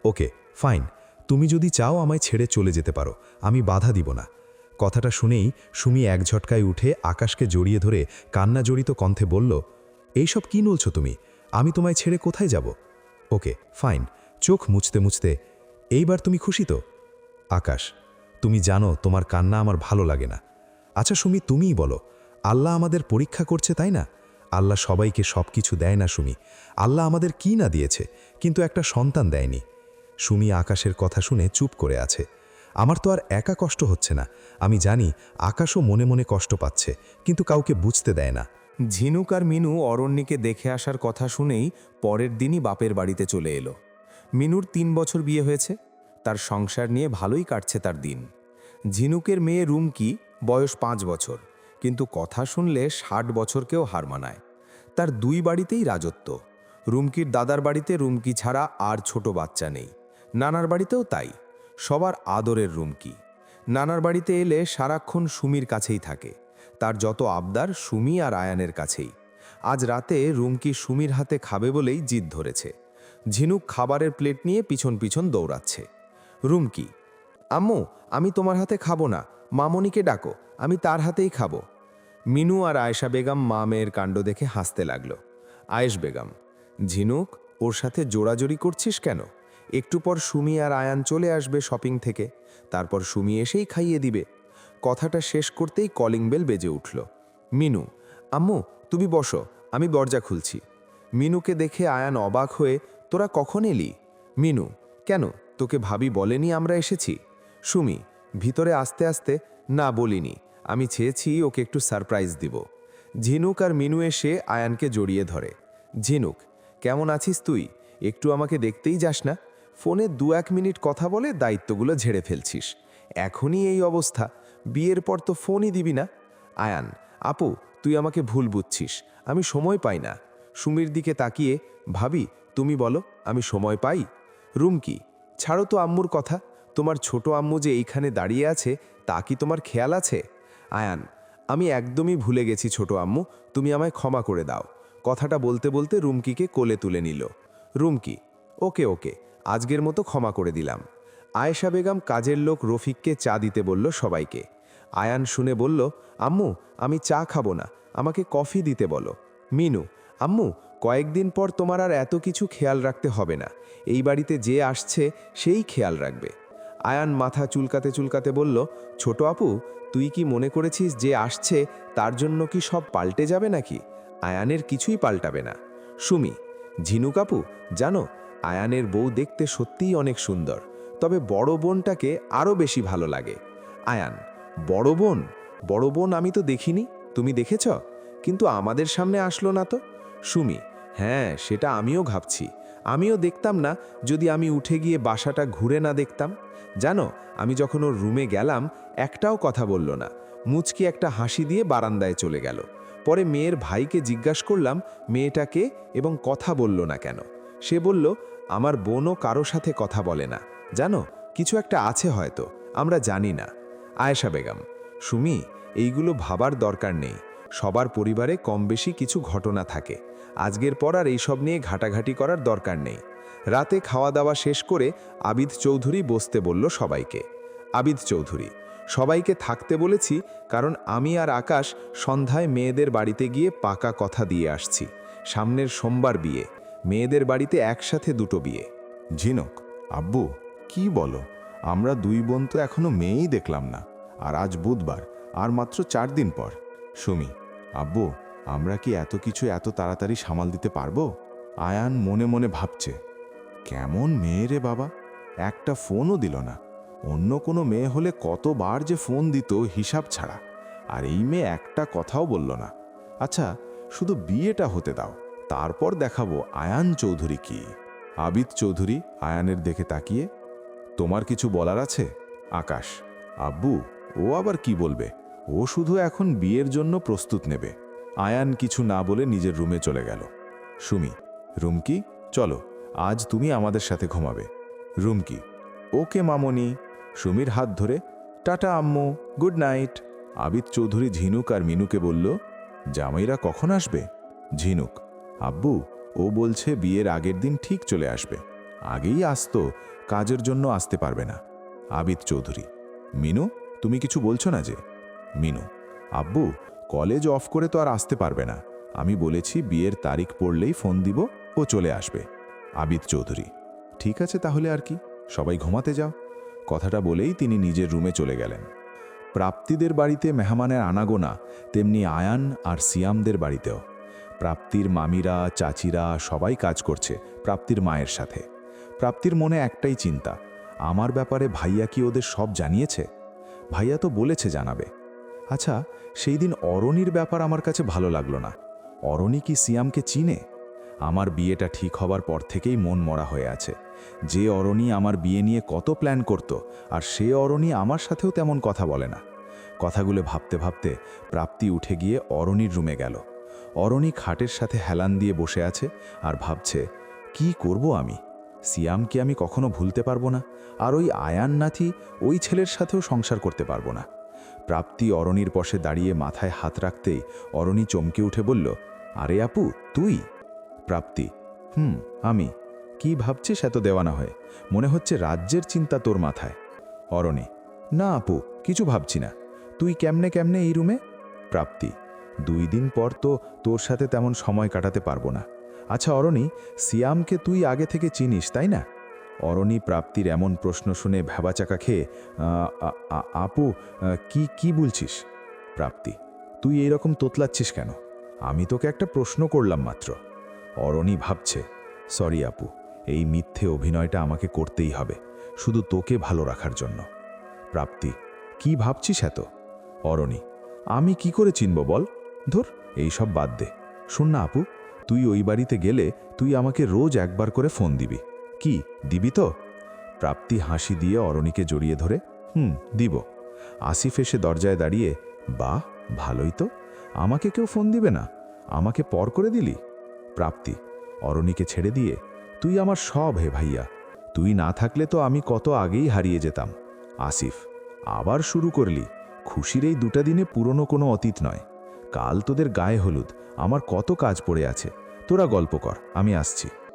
S4: ওকে ফাইন, তুমি যদি চাও আমায় ছেড়ে চলে যেতে পারো, আমি বাধা দিব না। কথাটা শুনেই সুমি এক ঝটকায় উঠে আকাশকে জড়িয়ে ধরে কান্না জড়িত কণ্ঠে বলল, এইসব কি বলছো তুমি? আমি তোমায় ছেড়ে কোথায় যাব? ওকে ফাইন, চোখ মুছতে মুছতে: এইবার তুমি খুশি তো? আকাশ: তুমি জানো তোমার কান্না আমার ভালো লাগে না। আচ্ছা সুমি, তুমিই বলো, আল্লাহ আমাদের পরীক্ষা করছে তাই না? আল্লাহ সবাইকে সব কিছু দেয় না সুমি। আল্লাহ আমাদের কি না দিয়েছে, কিন্তু একটা সন্তান দেয়নি। সুমি আকাশের কথা শুনে চুপ করে আছে। আমার তো আর একা কষ্ট হচ্ছে না, আমি জানি আকাশও মনে মনে কষ্ট পাচ্ছে, কিন্তু কাউকে বুঝতে দেয় না।
S6: ঝিনুক আর মিনু অরণ্যকে দেখে আসার কথা শুনেই পরের দিনই বাপের বাড়িতে চলে এলো। মিনুর 3 বছর বিয়ে হয়েছে, তার সংসার নিয়ে ভালোই কাটছে তার দিন। ঝিনুকের মেয়ে রুমকি, বয়স 5 বছর, কিন্তু কথা শুনলে 60 বছরকেও হার মানায়। তার 2 বাড়িতেই রাজত্ব। রুমকির দাদার বাড়িতে রুমকি ছাড়া আর ছোট বাচ্চা নেই, নানার বাড়িতেও তাই। সবার আদরের রুমকি। নানার বাড়িতে এলে সারাক্ষণ সুমির কাছেই থাকে। তার যত আবদার সুমি আর আয়ানের কাছেই। আজ রাতে রুমকি সুমির হাতে খাবে বলেই জিদ ধরেছে। ঝিনুক খাবারের প্লেট নিয়ে পিছন পিছন দৌড়াচ্ছে। রুমকি: আম্মু, আমি তোমার হাতে খাবো না, মামনিকে ডাকো, আমি তার হাতেই খাবো। মিনু আর আয়েশা বেগম মা মেয়ের কাণ্ড দেখে হাসতে লাগলো। আয়েশ বেগম: ঝিনুক, ওর সাথে জোড়াজোড়ি করছিস কেন? একটু পর সুমি আর আয়ান চলে আসবে শপিং থেকে, তারপর সুমি এসেই খাইয়ে দিবে। কথাটা শেষ করতেই কলিং বেল বেজে উঠল। মিনু: আম্মু, তুমি বসো, আমি দরজা খুলছি। মিনুকে দেখে আয়ান অবাক হয়ে: তোরা কখন এলি? মিনু: কেন, তোকে ভাবি বলেনি আমরা এসেছি? সুমি ভিতরে আসতে আসতে: না বলিনি, আমি চেয়েছি ওকে একটু সারপ্রাইজ দিব। ঝিনুক আর মিনু এসে আয়ানকে জড়িয়ে ধরে। ঝিনুক: কেমন আছিস তুই? একটু আমাকে দেখতেই যাস না? ফোনে 2-1 মিনিট কথা বলে দায়িত্বগুলো ঝেড়ে ফেলছিস। এখনই এই অবস্থা, বিয়ের পর তো ফোনই দিবি না। আয়ান: আপু, তুই আমাকে ভুল বুঝছিস, আমি সময় পাই না। সুমির দিকে তাকিয়ে, ভাবি তুমি বলো আমি সময় পাই? রুমকি, ছাড়ো তো আম্মুর কথা, তোমার ছোট আম্মু যে এইখানে দাঁড়িয়ে আছে তা কি তোমার খেয়াল আছে? আয়ান, আমি একদমই ভুলে গেছি ছোট আম্মু, তুমি আমায় ক্ষমা করে দাও। কথাটা বলতে বলতে রুমকিকে কোলে তুলে নিল। রুমকি, ওকে ওকে, আজকের মতো ক্ষমা করে দিলাম। আয়েশা বেগম কাজের লোক রফিককে চা দিতে বলল সবাইকে। আয়ান শুনে বলল, আম্মু আমি চা খাবো না, আমাকে কফি দিতে বলো। মিনু, আম্মু কয়েকদিন পর তোমার আর এত কিছু খেয়াল রাখতে হবে না, এই বাড়িতে যে আসছে সেই খেয়াল রাখবে। আয়ান মাথা চুলকাতে চুলকাতে বলল, ছোট আপু তুই কি মনে করেছিস যে আসছে তার জন্য কি সব পাল্টে যাবে নাকি? আয়ানের কিছুই পাল্টাবে না। সুমি, ঝিনুক আপু জানো, আয়ানের বউ দেখতে সত্যিই অনেক সুন্দর, তবে বড় বোনটাকে আরও বেশি ভালো লাগে। আয়ান, বড় বোন? বড় বোন আমি তো দেখিনি, তুমি দেখেছ? কিন্তু আমাদের সামনে আসলো না তো। সুমি, হ্যাঁ সেটা আমিও ভাবছি, আমিও দেখতাম না যদি আমি উঠে গিয়ে বাসাটা ঘুরে না দেখতাম। জানো, আমি যখন ওর রুমে গেলাম একটাও কথা বলল না, মুচকি একটা হাসি দিয়ে বারান্দায় চলে গেল। পরে মেয়ের ভাইকে জিজ্ঞাসা করলাম মেয়েটাকে এবং কথা বলল না কেন। সে বলল, আমার বোনও কারো সাথে কথা বলে না, জানো কিছু একটা আছে হয়তো, আমরা জানি না। আয়েশা বেগম, সুমি এইগুলো ভাবার দরকার নেই, সবার পরিবারে কম বেশি কিছু ঘটনা থাকে, আজকের পর আর এইসব নিয়ে ঘাটাঘাটি করার দরকার নেই। রাতে খাওয়া দাওয়া শেষ করে আবিদ চৌধুরী বসতে বলল সবাইকে। আবিদ চৌধুরী, সবাইকে থাকতে বলেছি কারণ আমি আর আকাশ সন্ধ্যায় মেয়েদের বাড়িতে গিয়ে পাকা কথা দিয়ে আসছি, সামনের সোমবার বিয়ে, মেয়েদের বাড়িতে একসাথে দুটো বিয়ে।
S4: ঝিনুক, আব্বু কি বলো, আমরা দুই বোন তো এখনো মেয়েই দেখলাম না, আর আজ বুধবার, আর মাত্র 4 দিন পর। সুমি, আব্বু আমরা কি এত কিছু এত তাড়াতাড়ি সামাল দিতে পারবো? আয়ান মনে মনে ভাবছে, কেমন মেয়ে রে বাবা, একটা ফোনও দিল না। অন্য কোনো মেয়ে হলে কতবার যে ফোন দিত হিসাব ছাড়া, আর এই মেয়ে একটা কথাও বলল না। আচ্ছা শুধু বিয়েটা হতে দাও, তারপর দেখাবো আয়ান চৌধুরী কি। আবিদ চৌধুরী আয়ানের দিকে তাকিয়ে, তোমার কিছু বলার আছে? আকাশ, আব্বু ও আবার কি বলবে, ও শুধু এখন বিয়ের জন্য প্রস্তুত নেবে। আয়ান কিছু না বলে নিজের রুমে চলে গেল। সুমি, রুমকি চলো, আজ তুমি আমাদের সাথে ঘুমাবে। রুমকি, ওকে মামনি। সুমির হাত ধরে, টাটা আম্মু, গুড নাইট। আবিদ চৌধুরী ঝিনুক আর মিনুকে বলল, জামাইরা কখন আসবে? ঝিনুক, আব্বু ও বলছে বিয়ের আগের দিন ঠিক চলে আসবে, আগেই আসতো, কাজের জন্য আসতে পারবে না। আবিদ চৌধুরী, মিনু তুমি কিছু বলছো না যে? মিনু, আব্বু কলেজ অফ করে তো আর আসতে পারবে না, আমি বলেছি বিয়ের তারিখ পড়লেই ফোন দিব, ও চলে আসবে। আবিদ চৌধুরী, ঠিক আছে তাহলে আর কি, সবাই ঘুমাতে যাও। কথাটা বলেই তিনি নিজের রুমে চলে গেলেন। প্রাপ্তিদের বাড়িতে মেহমানের আনাগোনা, তেমনি আয়ান আর সিয়ামদের বাড়িতেও। প্রাপ্তির মামিরা চাচিরা সবাই কাজ করছে প্রাপ্তির মায়ের সাথে। প্রাপ্তির মনে একটাই চিন্তা, আমার ব্যাপারে ভাইয়া কি ওদের সব জানিয়েছে? ভাইয়া তো বলেছে জানাবে। আচ্ছা সেই দিন অরণির ব্যাপার আমার কাছে ভালো লাগলো না। অরণি কি সিয়ামকে চিনে? আমার বিয়েটা ঠিক হবার পর থেকেই মন মরা হয়ে আছে। যে অরণি আমার বিয়ে নিয়ে কত প্ল্যান করত, আর সে অরণি আমার সাথেও তেমন কথা বলে না। কথাগুলো ভাবতে ভাবতে প্রাপ্তি উঠে গিয়ে অরণির রুমে গেল। অরণি খাটের সাথে হেলান দিয়ে বসে আছে আর ভাবছে, কি করব আমি? সিয়ামকে আমি কখনো ভুলতে পারবো না, আর ওই আয়ান নাথি ওই ছেলের সাথেও সংসার করতে পারবো না। প্রাপ্তি অরণির পাশে দাঁড়িয়ে মাথায় হাত রাখতেই অরণি চমকে উঠে বলল, আরে আপু তুই? প্রাপ্তি, আমি। কি ভাবছিস এত দেওয়ানা হয়ে? মনে হচ্ছে রাজ্যের চিন্তা তোর মাথায়। অরণি, না আপু কিছু ভাবছি না। তুই কেমনে কেমনে এই রুমে? প্রাপ্তি, 2 দিন পর তো তোর সাথে তেমন সময় কাটাতে পারবো না। আচ্ছা অরণি, সিয়ামকে তুই আগে থেকে চিনিস তাই না? অরণি প্রাপ্তির এমন প্রশ্ন শুনে ভেবাচাকা খেয়ে, আপু কি বলছিস? প্রাপ্তি, তুই এইরকম তোতলাচ্ছিস কেন? আমি তোকে একটা প্রশ্ন করলাম মাত্র। অরণি ভাবছে, সরি আপু, এই মিথ্যে অভিনয়টা আমাকে করতেই হবে, শুধু তোকে ভালো রাখার জন্য। প্রাপ্তি, কি ভাবছিস এত? অরণি, আমি কি করে চিনব বল? ধর এইসব বাদ দে। শোন না আপু, তুই ওই বাড়িতে গেলে তুই আমাকে রোজ একবার করে ফোন দিবি। কি দিবি তো? প্রাপ্তি হাসি দিয়ে অরণিকে জড়িয়ে ধরে, দিব। আসিফ এসে দরজায় দাঁড়িয়ে, বাহ ভালোই তো, আমাকে কেউ ফোন দিবে না, আমাকে পর করে দিলি? প্রাপ্তি, অরণিকে ছেড়ে দিয়ে, তুই আমার সব হে ভাইয়া, তুই না থাকলে তো আমি কত আগেই হারিয়ে যেতাম। আসিফ, আবার শুরু করলি? খুশির এই 2টা দিনে পুরনো কোনো অতীত নয়। কাল তোদের গায়ে হলুদ, আমার কত কাজ পড়ে আছে। তোরা গল্প কর, আমি আসছি।